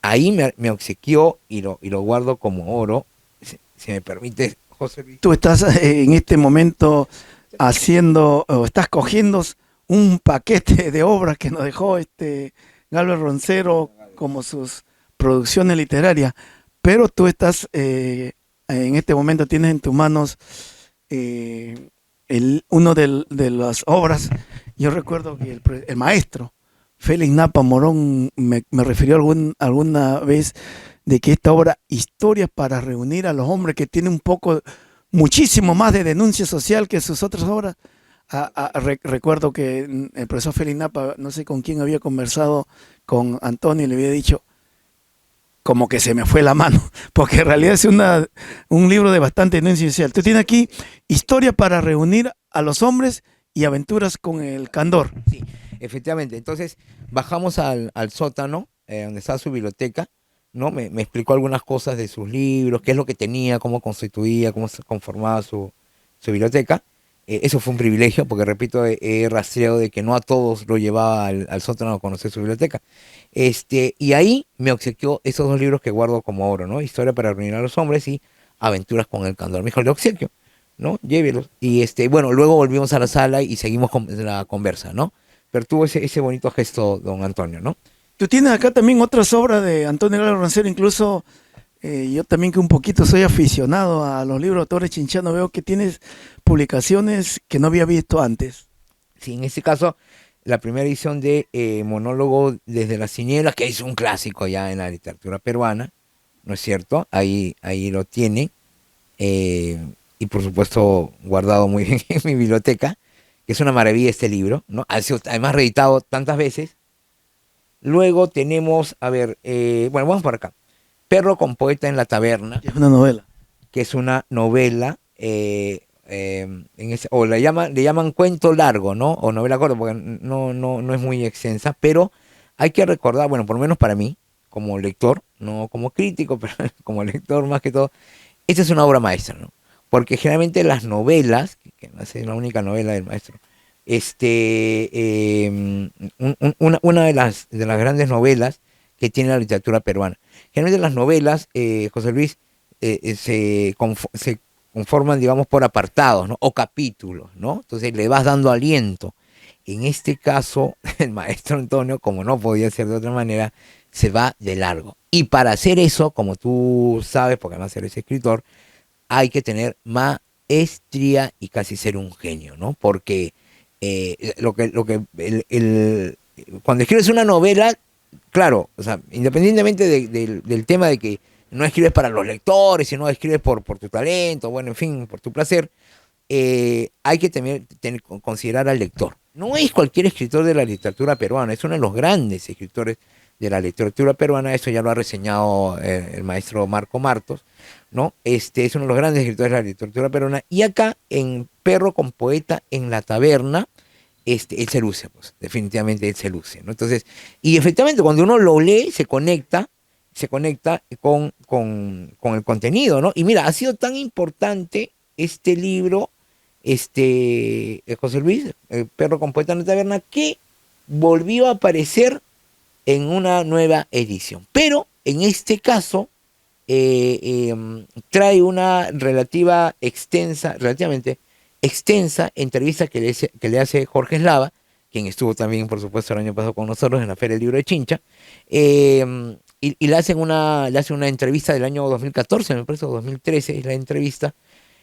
ahí me obsequió y lo guardo como oro, si me permite, José Luis. Tú estás en este momento haciendo, o estás cogiendo un paquete de obras que nos dejó Galvez Roncero como sus producciones literarias, pero tú estás, en este momento tienes en tus manos uno de las obras. Yo recuerdo que el maestro Félix Napa Morón me refirió alguna vez de que esta obra, Historias para reunir a los hombres, que tiene muchísimo más de denuncia social que sus otras obras. Recuerdo que el profesor Félix Napa, no sé con quién había conversado con Antonio, y le había dicho, como que se me fue la mano, porque en realidad es un libro de bastante denuncia social. Tú tienes aquí Historia para reunir a los hombres y aventuras con el candor. Sí, efectivamente. Entonces bajamos al sótano, donde está su biblioteca, ¿no? Me explicó algunas cosas de sus libros, qué es lo que tenía, cómo constituía, cómo se conformaba su biblioteca. Eso fue un privilegio, porque repito, he rastreado de que no a todos lo llevaba al sótano a conocer su biblioteca. Y ahí me obsequió esos dos libros que guardo como oro, ¿no? Historia para reunir a los hombres y Aventuras con el candor. Me dijo, le obsequio, ¿no? Llévelos. Y bueno, luego volvimos a la sala y seguimos con la conversa, ¿no? Pero tuvo ese bonito gesto, don Antonio, ¿no? Tú tienes acá también otras obras de Antonio Galvez Roncero, incluso yo también, que un poquito soy aficionado a los libros de autores chinchanos, veo que tienes publicaciones que no había visto antes. Sí, en este caso, la primera edición de Monólogo desde las Tinieblas, que es un clásico ya en la literatura peruana, ¿no es cierto? Ahí lo tiene, y por supuesto guardado muy bien en mi biblioteca, que es una maravilla este libro, ¿no? Ha sido además reeditado tantas veces. Luego tenemos, a ver, bueno, vamos por acá. Perro con poeta en la taberna, Es una novela. que es una novela, o le llaman cuento largo, ¿no? O novela corta, porque no es muy extensa, pero hay que recordar, bueno, por lo menos para mí, como lector, no como crítico, pero como lector más que todo, esta es una obra maestra, ¿no? Porque generalmente las novelas, que no es la única novela del maestro, una de las grandes novelas que tiene la literatura peruana. Generalmente las novelas, José Luis, se conforman, digamos, por apartados, ¿no? O capítulos, ¿no? Entonces le vas dando aliento. En este caso, el maestro Antonio, como no podía ser de otra manera, se va de largo. Y para hacer eso, como tú sabes, porque además eres escritor, hay que tener maestría y casi ser un genio, ¿no? Porque cuando escribes una novela, claro, o sea, independientemente del tema de que no escribes para los lectores, sino escribes por tu talento, bueno, en fin, por tu placer, hay que considerar al lector. No es cualquier escritor de la literatura peruana, es uno de los grandes escritores de la literatura peruana, eso ya lo ha reseñado el maestro Marco Martos, ¿no? Es uno de los grandes escritores de la literatura peruana, y acá en Perro con poeta en la taberna, él se luce, pues, definitivamente él se luce, ¿no? Entonces, y efectivamente cuando uno lo lee, se conecta con el contenido, ¿no? Y mira, ha sido tan importante este libro, José Luis, el Perro con poeta en la taberna, que volvió a aparecer en una nueva edición. Pero en este caso trae una relativamente extensa entrevista que le hace Jorge Eslava, quien estuvo también, por supuesto, el año pasado con nosotros en la Feria del Libro de Chincha, y le hacen una entrevista del año 2014, me parece, o 2013 es la entrevista,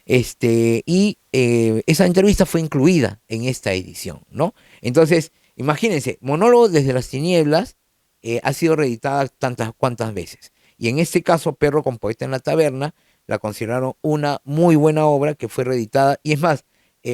esa entrevista fue incluida en esta edición, ¿no? Entonces, imagínense, Monólogo desde las Tinieblas ha sido reeditada tantas cuantas veces. Y en este caso, Perro con poeta en la taberna, la consideraron una muy buena obra que fue reeditada, y es más,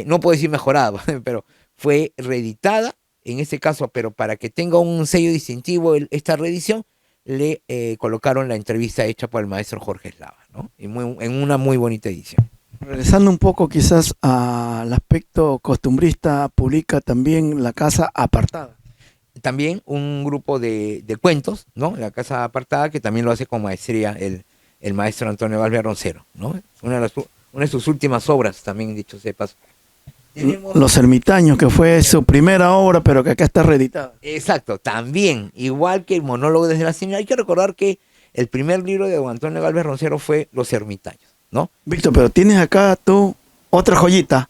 no puedo decir mejorada, pero fue reeditada en este caso, pero para que tenga un sello distintivo esta reedición, le colocaron la entrevista hecha por el maestro Jorge Eslava, ¿no? Y en una muy bonita edición. Regresando un poco quizás al aspecto costumbrista, publica también La Casa Apartada. También un grupo de cuentos, ¿no? La Casa Apartada, que también lo hace con maestría el maestro Antonio Galvez Roncero, ¿no? Una de sus últimas obras, también dicho sea de paso. Los Ermitaños, que fue su primera obra, pero que acá está reeditada. Exacto, también, igual que el monólogo desde la señal. Hay que recordar que el primer libro de don Antonio Galvez Roncero fue Los Ermitaños, ¿no? Víctor, pero tienes acá tú otra joyita.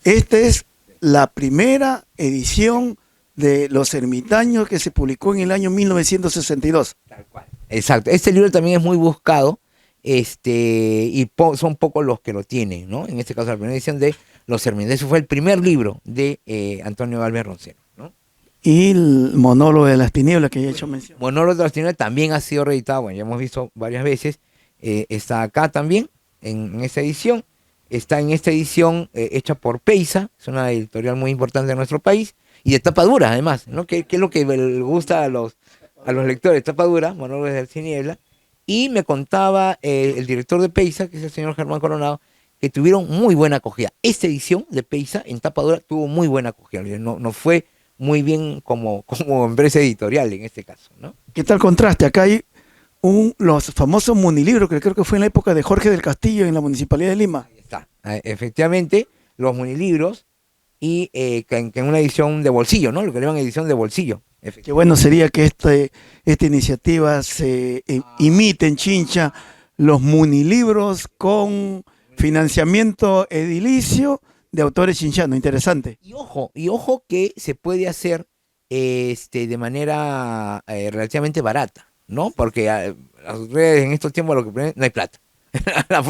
Esta es la primera edición de Los Ermitaños que se publicó en el año 1962. Tal cual. Exacto. Este libro también es muy buscado, son pocos los que lo tienen, ¿no? En este caso, la primera edición de Los Ermitaños. Ese fue el primer libro de Antonio Galvez Roncero, ¿no? Y el monólogo de las tinieblas que ya he hecho mención. Monólogo de las tinieblas también ha sido reeditado, bueno, ya hemos visto varias veces. Está acá también, en esta edición. Está en esta edición hecha por Peysa, es una editorial muy importante de nuestro país, y de tapa dura, además, ¿no? Que es lo que le gusta a los lectores, tapa dura, monólogos de las tinieblas. Y me contaba el director de Peysa, que es el señor Germán Coronado, que tuvieron muy buena acogida. Esta edición de Peysa en tapa dura tuvo muy buena acogida, no fue muy bien como empresa editorial en este caso, ¿no? ¿Qué tal contraste? Acá hay los famosos munilibros, que creo que fue en la época de Jorge del Castillo en la Municipalidad de Lima. Ahí está. Efectivamente, los munilibros y que en una edición de bolsillo, ¿no? Lo que le llaman edición de bolsillo. Qué bueno sería que esta iniciativa se imite en Chincha los munilibros con financiamiento edilicio de autores chinchanos. Interesante. Y ojo que se puede hacer de manera relativamente barata, ¿no? Porque las redes en estos tiempos lo que ponen, no hay plata. La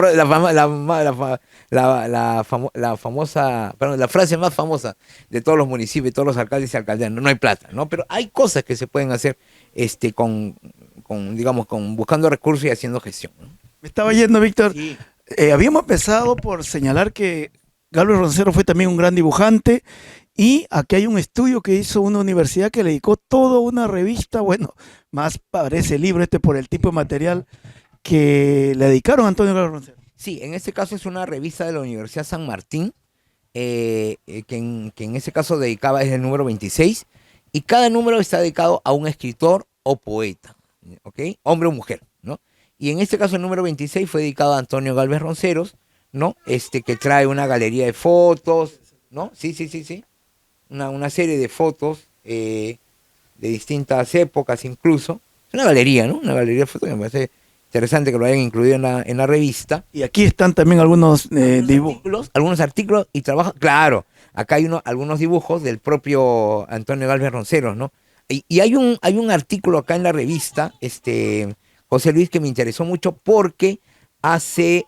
frase más famosa de todos los municipios, de todos los alcaldes y alcaldeanos, no hay plata, ¿no? Pero hay cosas que se pueden hacer buscando recursos y haciendo gestión, ¿no? Me estaba yendo, Víctor. Sí. Habíamos empezado por señalar que Galvez Roncero fue también un gran dibujante, y aquí hay un estudio que hizo una universidad que le dedicó toda una revista, bueno, más parece libro por el tipo de material que le dedicaron a Antonio Galvez Roncero. Sí, en este caso es una revista de la Universidad San Martín, que en ese caso dedicaba, es el número 26, y cada número está dedicado a un escritor o poeta, ¿ok? Hombre o mujer, ¿no? Y en este caso el número 26 fue dedicado a Antonio Galvez Ronceros, ¿no? Que trae una galería de fotos, ¿no? Sí. Una serie de fotos de distintas épocas incluso. Es una galería, ¿no? Una galería de fotos que me parece interesante que lo hayan incluido en la revista. Y aquí están también algunos dibujos. Algunos artículos y trabaja, claro, acá hay algunos dibujos del propio Antonio Galvez Ronceros, ¿no? Y hay un artículo acá en la revista, José Luis, que me interesó mucho porque hace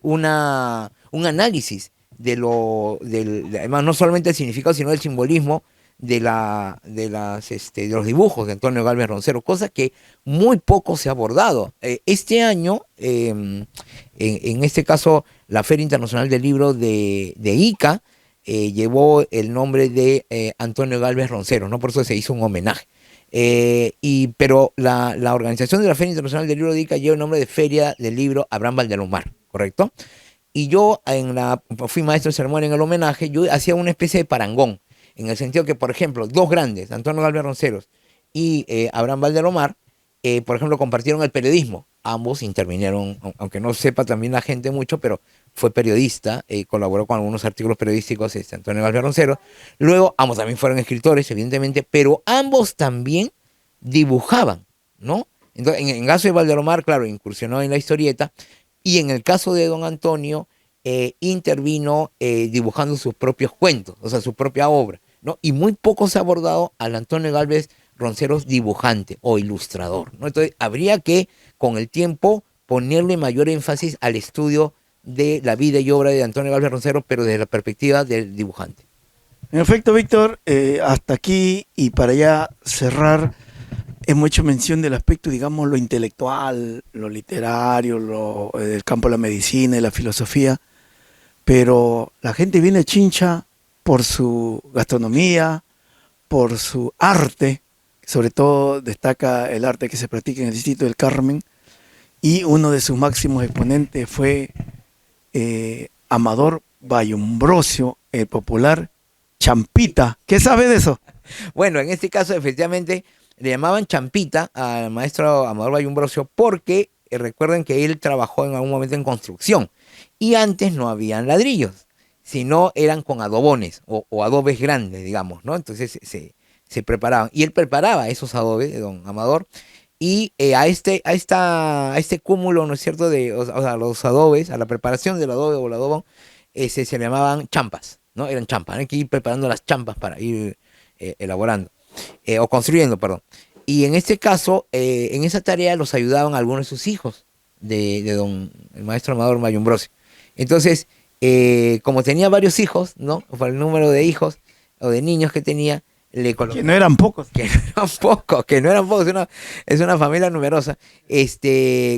un análisis además no solamente el significado, sino el simbolismo de los dibujos de Antonio Galvez Roncero, cosa que muy poco se ha abordado. Este año, en este caso, la Feria Internacional del Libro de Ica llevó el nombre de Antonio Galvez Roncero, ¿no? Por eso se hizo un homenaje. Pero la organización de la Feria Internacional del Libro de Ica lleva el nombre de Feria del Libro Abraham Valdelomar, ¿correcto? Y yo fui maestro de ceremonia en el homenaje, yo hacía una especie de parangón, en el sentido que, por ejemplo, dos grandes, Antonio Galvez Ronceros y Abraham Valdelomar, por ejemplo, compartieron el periodismo. Ambos intervinieron, aunque no sepa también la gente mucho, pero fue periodista, colaboró con algunos artículos periodísticos, Antonio Galvez Roncero. Luego, ambos también fueron escritores, evidentemente, pero ambos también dibujaban, ¿no? Entonces, en el caso de Valdelomar, claro, incursionó en la historieta, y en el caso de don Antonio, intervino dibujando sus propios cuentos, o sea, su propia obra, ¿no? Y muy poco se ha abordado al Antonio Galvez Ronceros dibujante o ilustrador, ¿no? Entonces, habría que, con el tiempo, ponerle mayor énfasis al estudio de la vida y obra de Antonio Galvez Roncero, pero desde la perspectiva del dibujante. En efecto, Víctor, hasta aquí, y para ya cerrar, hemos hecho mención del aspecto, digamos, lo intelectual, lo literario, el campo de la medicina y la filosofía, pero la gente viene a Chincha por su gastronomía, por su arte, sobre todo destaca el arte que se practica en el distrito del Carmen, y uno de sus máximos exponentes fue Amador Bayumbrosio, el popular Champita. ¿Qué sabe de eso? Bueno, en este caso, efectivamente, le llamaban Champita al maestro Amador Bayumbrosio porque recuerden que él trabajó en algún momento en construcción y antes no habían ladrillos, sino eran con adobones o adobes grandes, digamos, ¿no? Entonces se preparaban y él preparaba esos adobes, don Amador, y a este cúmulo, ¿no es cierto?, o sea, los adobes, a la preparación del adobe o el adobón, se le llamaban champas, ¿no? Eran champas, hay que ir preparando las champas para ir elaborando, o construyendo, perdón. Y en este caso, en esa tarea los ayudaban algunos de sus hijos, el maestro Amador Bayumbrosio. Entonces, como tenía varios hijos, ¿no? Por el número de hijos o de niños que tenía, le colocó. Que no eran pocos. Que no eran pocos, es una familia numerosa.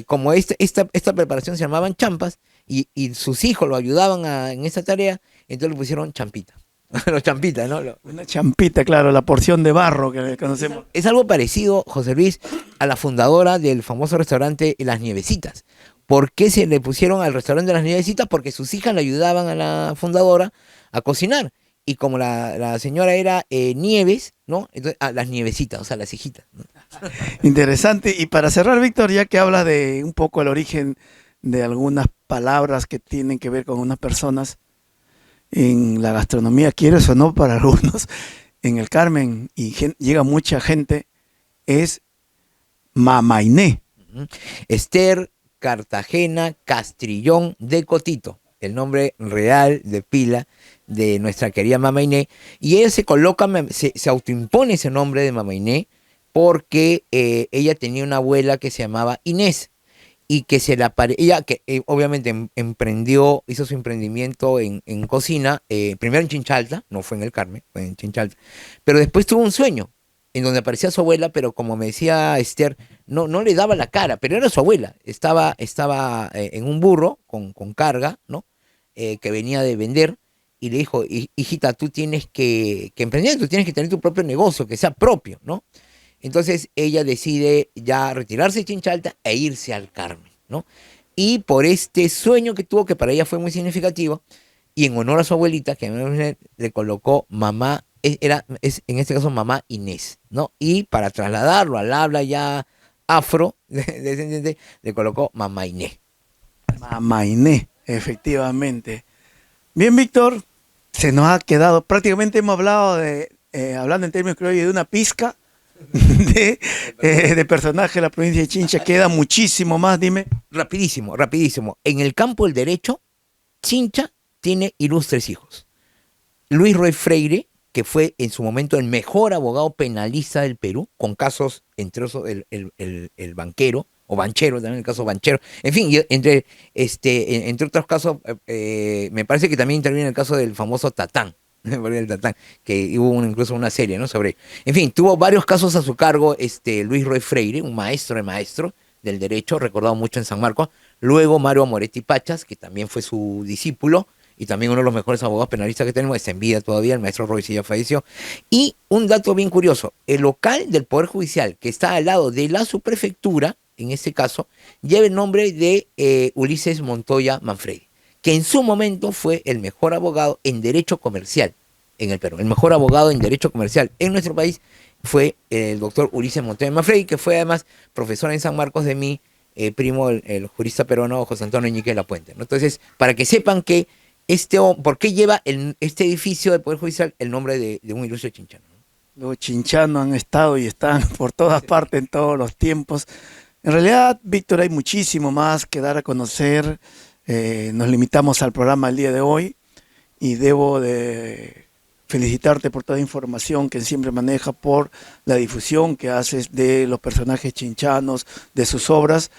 Como esta preparación se llamaban champas, y sus hijos lo ayudaban en esta tarea, entonces le pusieron champita. Los champitas, ¿no? Una champita, claro, la porción de barro que conocemos. Es algo parecido, José Luis, a la fundadora del famoso restaurante Las Nievecitas. ¿Por qué se le pusieron al restaurante Las Nievecitas? Porque sus hijas le ayudaban a la fundadora a cocinar. Y como la señora era Nieves, ¿no? Entonces, Las Nievecitas, o sea, las hijitas, ¿no? Interesante. Y para cerrar, Víctor, ya que hablas de un poco el origen de algunas palabras que tienen que ver con unas personas en la gastronomía, quieres o no, para algunos, en el Carmen, y llega mucha gente, es Mamainé. Esther Cartagena Castrillón de Cotito, el nombre real de pila de nuestra querida Mamainé, y ella se autoimpone ese nombre de Mamainé porque ella tenía una abuela que se llamaba Inés, y que ella que obviamente hizo su emprendimiento en cocina, primero en Chinchalta, no fue en el Carmen, fue en Chinchalta, pero después tuvo un sueño en donde aparecía su abuela, pero como me decía Esther, no le daba la cara, pero era su abuela, estaba en un burro con carga, ¿no? Que venía de vender, y le dijo, hijita, tú tienes que emprender, tú tienes que tener tu propio negocio, que sea propio, ¿no? Entonces ella decide ya retirarse de Chinchalta e irse al Carmen, ¿no? Y por este sueño que tuvo, que para ella fue muy significativo, y en honor a su abuelita, que le colocó mamá, en este caso mamá Inés, ¿no? Y para trasladarlo al habla ya afro, descendiente, le colocó mamá Inés. Mamainé, efectivamente. Bien, Víctor, se nos ha quedado, prácticamente hemos hablado hablando en términos criollos, de una pizca de personaje de la provincia de Chincha. Queda muchísimo más, dime. Rapidísimo. En el campo del derecho, Chincha tiene ilustres hijos. Luis Roy Freire, que fue en su momento el mejor abogado penalista del Perú, con casos, entre esos, el banquero, o banchero, también el caso banchero. En fin, entre otros casos, me parece que también interviene el caso del famoso Tatán, el Tatán, que hubo incluso una serie, ¿no?, sobre. En fin, tuvo varios casos a su cargo Luis Roy Freire, un maestro de maestros del derecho, recordado mucho en San Marcos. Luego Mario Moretti Pachas, que también fue su discípulo, y también uno de los mejores abogados penalistas que tenemos, está en vida todavía, el maestro Roy, sí, ya falleció. Y un dato bien curioso, el local del Poder Judicial, que está al lado de la subprefectura, en este caso, lleva el nombre de Ulises Montoya Manfredi, que en su momento fue el mejor abogado en derecho comercial en el Perú. El mejor abogado en derecho comercial en nuestro país fue el doctor Ulises Montoya Manfredi, que fue además profesor en San Marcos de mi primo, el jurista peruano José Antonio Ñique de la Puente, ¿no? Entonces, para que sepan que ¿por qué lleva este edificio del Poder Judicial el nombre de un ilustre chinchano? Los chinchanos han estado y están por todas partes en todos los tiempos. En realidad, Víctor, hay muchísimo más que dar a conocer. Nos limitamos al programa el día de hoy y debo de felicitarte por toda la información que siempre maneja, por la difusión que haces de los personajes chinchanos, de sus obras.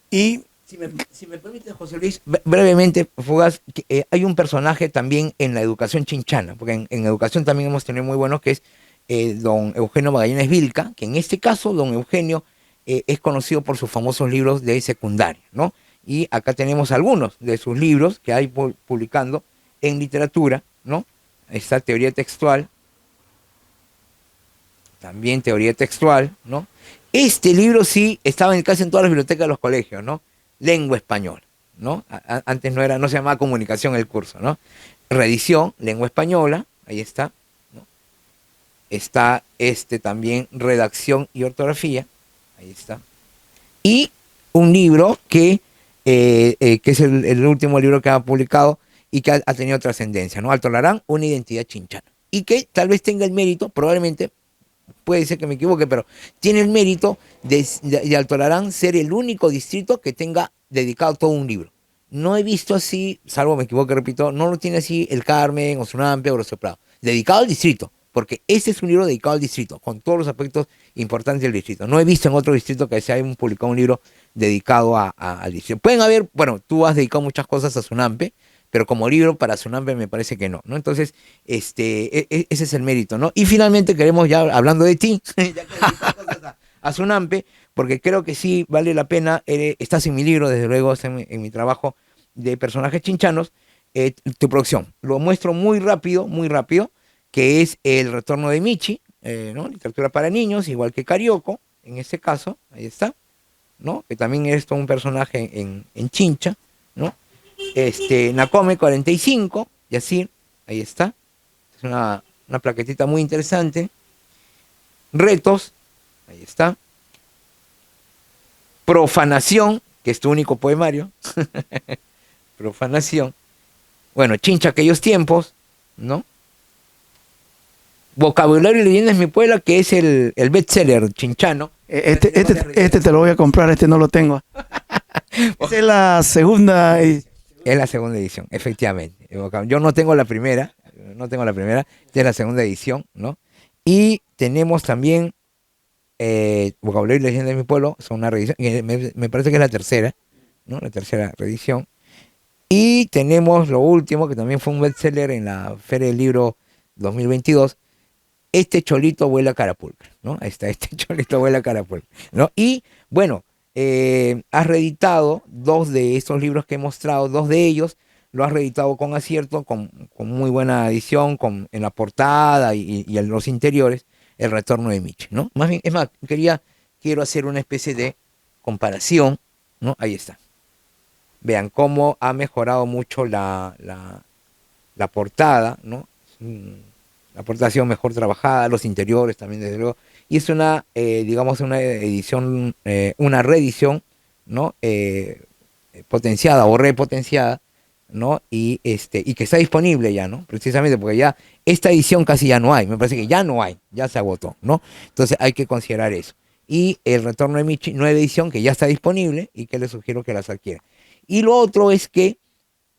Y si me permite, José Luis, brevemente, Fugaz, hay un personaje también en la educación chinchana, porque en educación también hemos tenido muy buenos, que es don Eugenio Magallanes Vilca, que en este caso, don Eugenio, es conocido por sus famosos libros de secundaria, ¿no? Y acá tenemos algunos de sus libros que hay publicando en literatura, ¿no? Esta teoría textual, también teoría textual, ¿no? Este libro sí estaba casi en todas las bibliotecas de los colegios, ¿no? Lengua española, ¿no? Antes no se llamaba comunicación el curso, ¿no? Reedición, lengua española, ahí está, ¿no? Está también redacción y ortografía, ahí está. Y un libro que es el último libro que ha publicado y que ha tenido trascendencia, ¿no? Alto Larán, una identidad chinchana. Y que tal vez tenga el mérito, probablemente, puede ser que me equivoque, pero tiene el mérito de Alto Larán ser el único distrito que tenga dedicado todo un libro. No he visto así, salvo me equivoque, repito, no lo tiene así el Carmen, o Sunampe, o Grosso Prado. Dedicado al distrito, porque este es un libro dedicado al distrito, con todos los aspectos importantes del distrito. No he visto en otro distrito que se haya publicado un libro dedicado al distrito. Pueden haber, bueno, tú has dedicado muchas cosas a Sunampe, pero como libro para Sunampe me parece que no, ¿no? Entonces, ese es el mérito, ¿no? Y finalmente queremos, ya hablando de ti, ya que dedicas cosas a Sunampe, porque creo que sí vale la pena, estás en mi libro, desde luego, en mi trabajo de personajes chinchanos, tu producción. Lo muestro muy rápido, que es El retorno de Michi, ¿no? Literatura para niños, igual que Carioco, en este caso, ahí está, ¿no? Que también es todo un personaje en Chincha, ¿no? Nakome 45, Yacir, ahí está. Es una plaquetita muy interesante. Retos, ahí está. Profanación, que es tu único poemario. Profanación. Bueno, Chincha aquellos tiempos, ¿no? Vocabulario y leyendas mi pueblo, que es el bestseller chinchano. Este te lo voy a comprar, este no lo tengo. Esa es la segunda. Es la segunda edición, efectivamente. Yo no tengo la primera, esta es la segunda edición, ¿no? Y tenemos también Vocabulario y Leyendas de mi pueblo, son una reedición, me parece que es la tercera, ¿no? La tercera reedición. Y tenemos lo último, que también fue un bestseller en la Feria del Libro 2022, Este Cholito Vuela Carapulcra, ¿no? Ahí está, Este Cholito Vuela Carapulcra, ¿no? Y bueno, has reeditado 2 de estos libros que he mostrado, 2 de ellos lo has reeditado con acierto, con muy buena edición, en la portada y en los interiores, El retorno de Michi, ¿no? Más bien, es más, quiero hacer una especie de comparación, ¿no? Ahí está. Vean cómo ha mejorado mucho la portada, ¿no? La portada ha sido mejor trabajada, los interiores también, desde luego. Y es digamos, una edición, una reedición, ¿no? Potenciada o repotenciada, ¿no? Y que está disponible ya, ¿no? Precisamente porque ya esta edición casi ya no hay, me parece que ya no hay, ya se agotó, ¿no? Entonces hay que considerar eso. Y El retorno de Michi, nueva edición que ya está disponible y que les sugiero que las adquieran. Y lo otro es que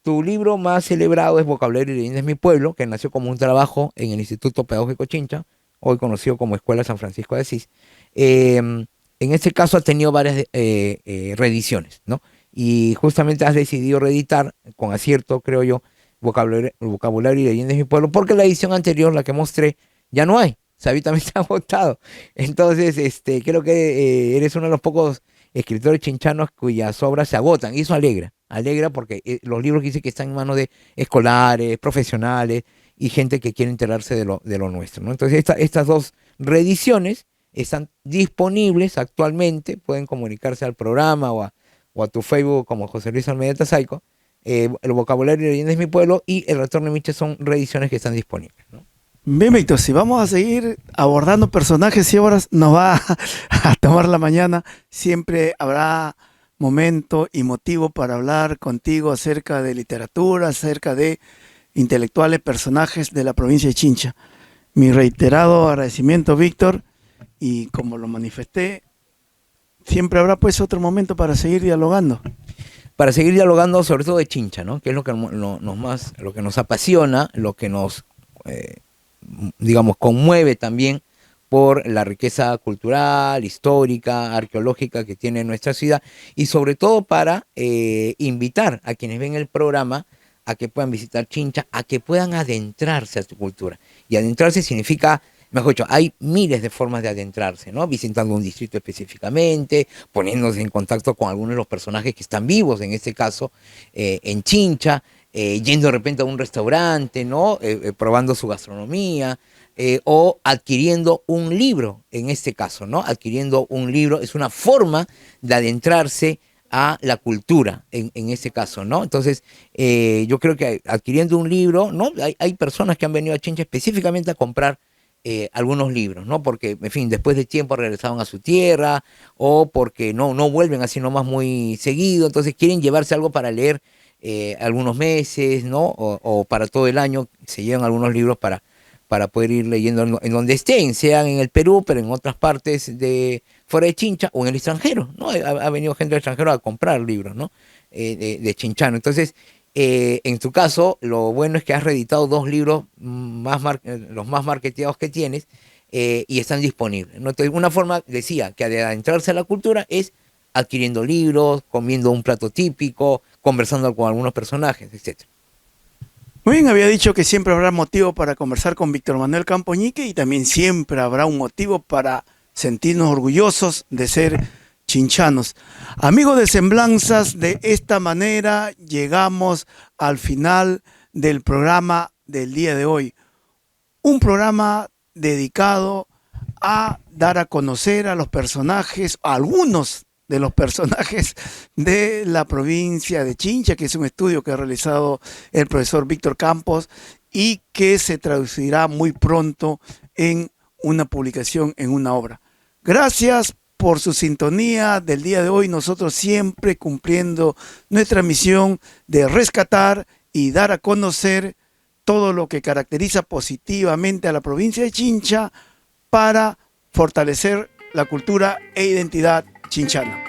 tu libro más celebrado es Vocabulario y Leyendas de mi pueblo, que nació como un trabajo en el Instituto Pedagógico Chincha, hoy conocido como Escuela San Francisco de Asís. En este caso ha tenido varias reediciones, ¿no? Y justamente has decidido reeditar, con acierto, creo yo, Vocabulario y Leyendas de mi pueblo, porque la edición anterior, la que mostré, ya no hay. También está agotado. Entonces, creo que eres uno de los pocos escritores chinchanos cuyas obras se agotan, y eso alegra porque los libros que dice que están en manos de escolares, profesionales y gente que quiere enterarse de lo nuestro, ¿no? Entonces estas 2 reediciones están disponibles actualmente, pueden comunicarse al programa o a tu Facebook como José Luis Almeida Tazaico. El Vocabulario y Leyendas de mi pueblo y El retorno de Michi son reediciones que están disponibles, ¿no? Bien, Víctor, si vamos a seguir abordando personajes y obras, nos va a tomar la mañana. Siempre habrá momento y motivo para hablar contigo acerca de literatura, acerca de intelectuales, personajes de la provincia de Chincha. Mi reiterado agradecimiento, Víctor, y como lo manifesté, siempre habrá pues otro momento para seguir dialogando. Para seguir dialogando sobre todo de Chincha, ¿no? Que es lo que nos apasiona, lo que nos digamos, conmueve también por la riqueza cultural, histórica, arqueológica que tiene nuestra ciudad, y sobre todo para invitar a quienes ven el programa a que puedan visitar Chincha, a que puedan adentrarse a su cultura. Y adentrarse significa, mejor dicho, hay miles de formas de adentrarse, ¿no? Visitando un distrito específicamente, poniéndose en contacto con algunos de los personajes que están vivos, en este caso, en Chincha, yendo de repente a un restaurante, ¿no? Probando su gastronomía, o adquiriendo un libro, en este caso, ¿no? Adquiriendo un libro es una forma de adentrarse a la cultura, en ese caso, ¿no? Entonces, yo creo que adquiriendo un libro, ¿no? Hay personas que han venido a Chincha específicamente a comprar algunos libros, ¿no? Porque, en fin, después de tiempo regresaban a su tierra o porque no vuelven así nomás muy seguido, entonces quieren llevarse algo para leer algunos meses, ¿no? O para todo el año, se llevan algunos libros para poder ir leyendo en donde estén, sean en el Perú, pero en otras partes de fuera de Chincha o en el extranjero, ¿no? Ha venido gente del extranjero a comprar libros, ¿no? De chinchano. Entonces, en tu caso, lo bueno es que has reeditado 2 libros los más marketeados que tienes y están disponibles, ¿no? Entonces, una forma, decía, que de adentrarse a la cultura es adquiriendo libros, comiendo un plato típico, conversando con algunos personajes, etcétera. Muy bien, había dicho que siempre habrá motivo para conversar con Víctor Manuel Campoñique y también siempre habrá un motivo para sentirnos orgullosos de ser chinchanos. Amigos de Semblanzas, de esta manera llegamos al final del programa del día de hoy. Un programa dedicado a dar a conocer a los personajes, a algunos de los personajes de la provincia de Chincha, que es un estudio que ha realizado el profesor Víctor Campos y que se traducirá muy pronto en una publicación, en una obra. Gracias por su sintonía del día de hoy, nosotros siempre cumpliendo nuestra misión de rescatar y dar a conocer todo lo que caracteriza positivamente a la provincia de Chincha para fortalecer la cultura e identidad chinchana.